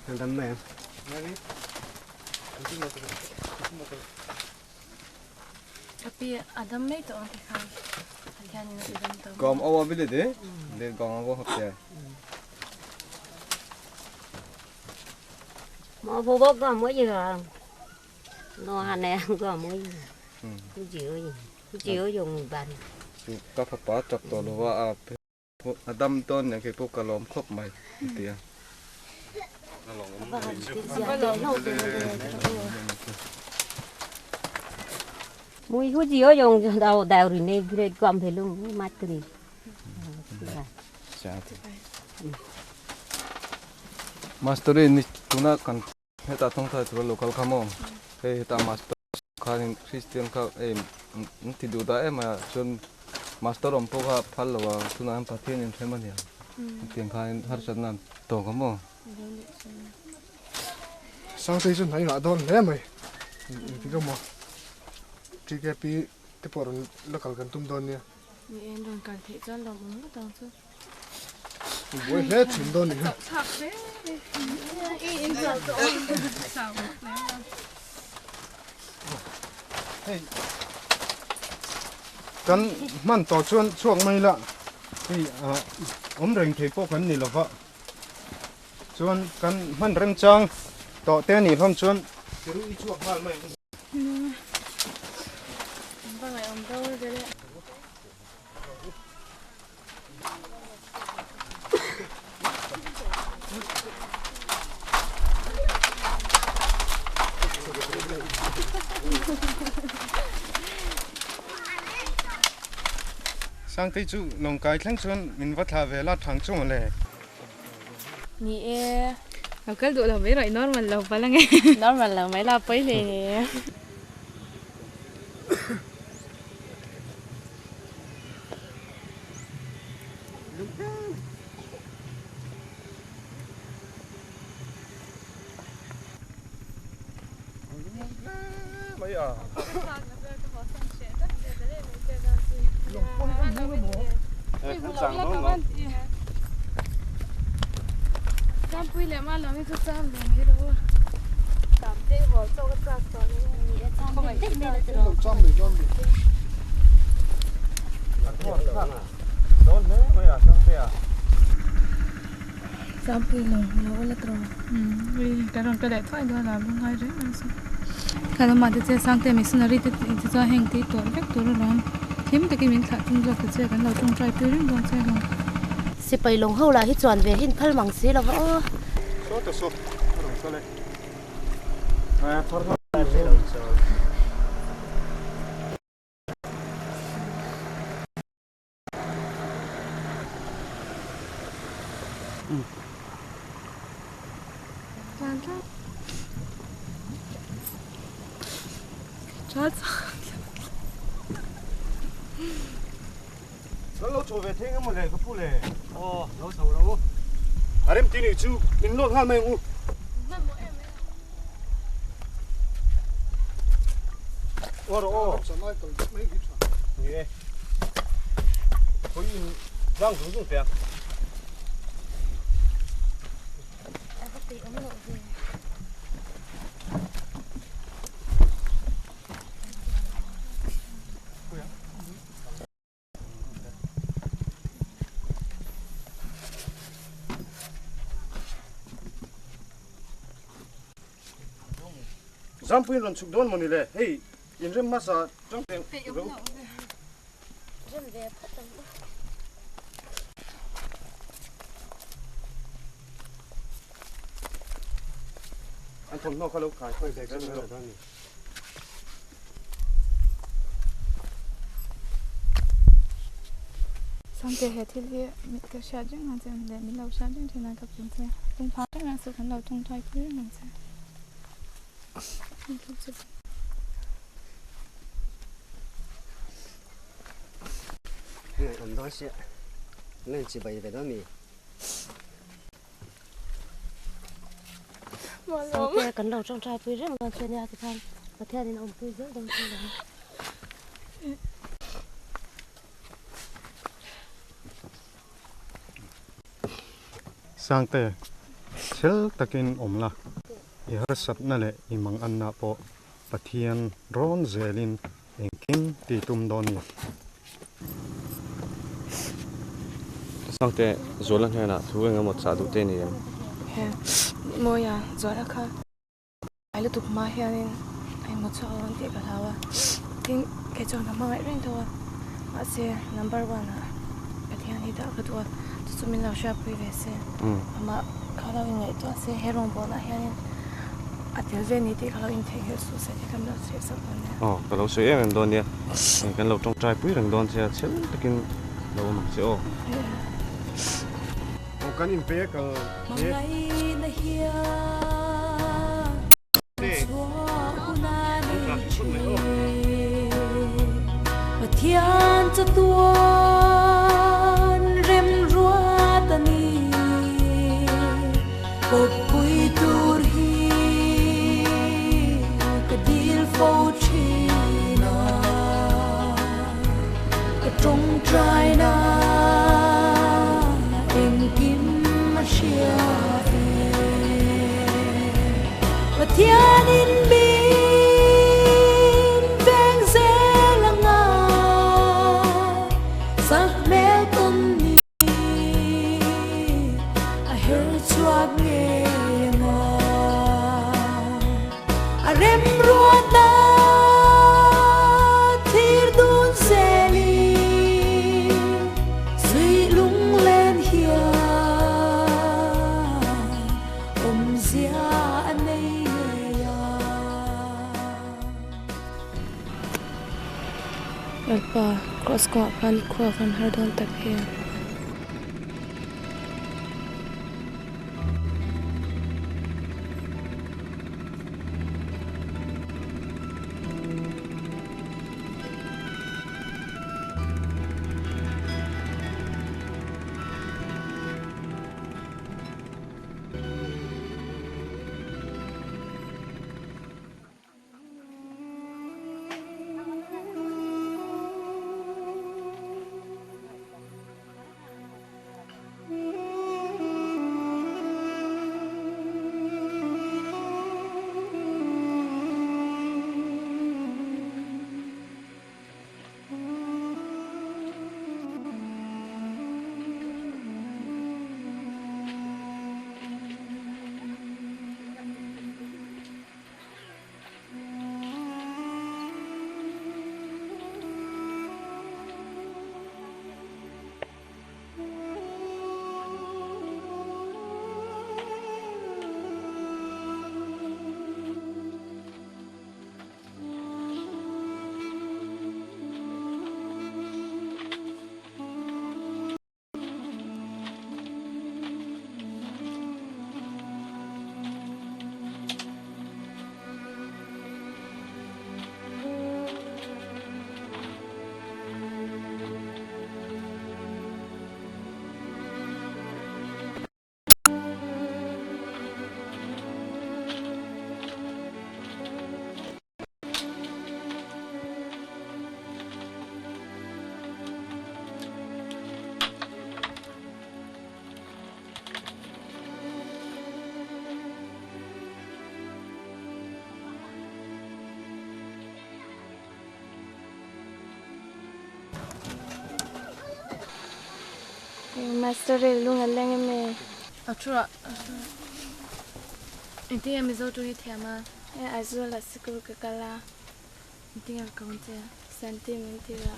Ang dami yan. tapi adam mai to ang kan kan ni na idam to Gom awa bili de, de gom awa hop ya. Mà vô bốc có mới gì rồi nó hàng này có mới gì cái chịu dùng bàn Ka pa chak to lo wa Adam ton ne ke po kalom khop mai tia. mũi cái gì ở dùng đầu đầu rồi này cái cầm thì luôn mát cái gì Master ni tuna kan heta thong tha tu local khamo. Heta master khan Christian kha ti du da ma chun master om po kha phal lo tuna am pathian in thema ni. Tiang khan har chan nan to khamo. Sang tây chân thấy ngã đòn lẽ mày thì đâu mà chỉ cái pi cái bỏ nó cả gần tum đòn nha ni en don kan the chan lo mo ta chu buổi hết chim đòn này thak thế in sao to saoกันมันต่อช่วงไม่ละที่เร่งเทพวกกันนี่หรอวะส่วนกันมันเร่งจังต่อเต้นี่ผมส่วนจะรู้อีช่วงบ้านไหม ba ngai om do de le sang tây chú nông cái thằng xuân mình vắt thà về là thằng chung này ni eเอาก็ดูเราไม่ไรนอนมันเราไปแล้วไงนอนมันเราไม่เราไปเลยไม่อ่ะSam pui le ma la mi tu sam le mi ro. Sam te bo so ka sa so le ni e sam me te me te ro. Sam me John me. Don ne mai à sang pe à. Sam pui le lo la tro. Vi ka ron ka le thai do la lu ngai re ma so. Ka ma de che sang te mi sun ri te cha heng ti to vek to ro ron. Thim te ki min tha tung jo ke che kan lo tung trai pe rin don che ron. sẽ bay lồng hậu là hết chuẩn về hình phật bằng xí là vỡ số từ số số lên thôi lâu trôi về thế cái một này có phụ lệ lâu sầu đâu em tin được chứ mình luôn hai mày u rồi nhỉ có gì răng xuống dùng tiền Zampuin ron chuk don moni le hey in rem masa trong tem ro anh thầm nó kalau khai khơi để cái đó ni sang te he thil hi mi ka sha jeng na jem le mi lo sha jeng thina ka pum che tung pha ta na su kan lo tung thai pui na che Ông đó sẽ nên chỉ bày về đó mì. sau kia cần đầu trong trai pui rất là chuyên gia thì tham và theo nên ông pui rất đông chuyên gia sang te sel takin omla i har sat na le i mang an na po pathian ron zelin engking ti tum doni sang te zolan hena thu nga mot sa du te ni he moya zora kha ai lu tuk ma hianin ai mo cha on te ka lawa tin ke chong na ma ren to ma se number 1 a pathian hi da ka to chu min la sha pui ve se ama khala in ngai to se herong bo na hianin atel ve ni te khala in the he su se te kam la se sa ne ka lo se en don ya kan lo tong trai pui rang don se sel takin lo ma se o kan in pe ka mangai na hia Pathian cha tuan rem ruat ani pui tur hi ka dil fo china ka trong trai na eng kim ma shia Pathian in bin veng zelanga sắc mel ton ni I heard chuak nge nga a rem ruata thir dun seli sui lung len hia zia anei alpa cross ko pan khwa van har don tak he master lu ngaleng me atura inti me zo tu hi thama e azu la sikul ka kala inti ngal kaunte sentiment la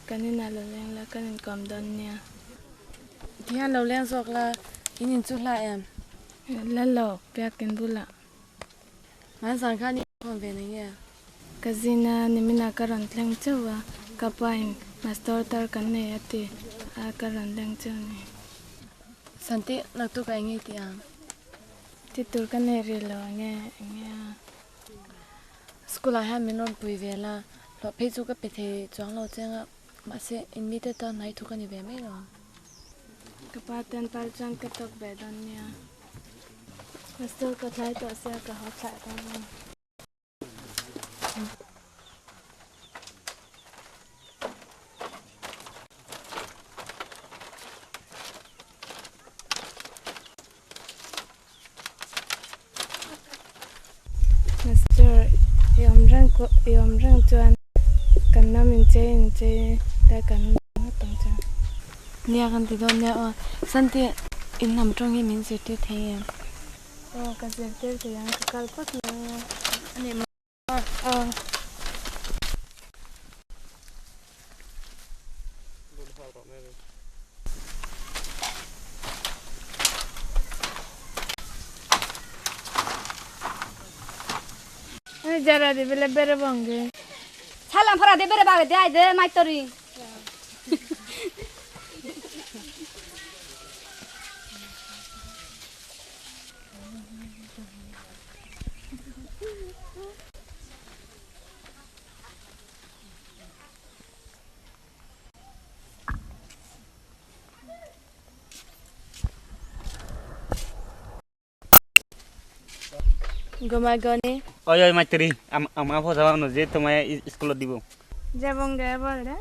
kanina lo leng la kanin kam don nia thian lo leng zok la inin chu la em la lo pya ken bula man san kha ni kon ve ne ya kazina nimina karan tleng chawa kapain master tar kan ne ate a karan leng chani santi nak tu kai ngi tiang ti tur kan ne re lo nge nge school ha minon pui vela lo pe chu ka pe the chang lo chenga ma se inmite ta nai thu kan ni ve mai lo kapatan pal chang ka tok be don nia master ka thai to se ka ha thai don ko yom rang chuan kan na min che ta kan tang cha nia kan ti don nia o san ti in nam trong hi min se te the o ka se te yang kal pat na ani ma jara de bele bere bange salam fara de bere baga de ai de mai tori Gomai gani Oi materi am apa sama no je tomai sekolah dibo jabong ga bolda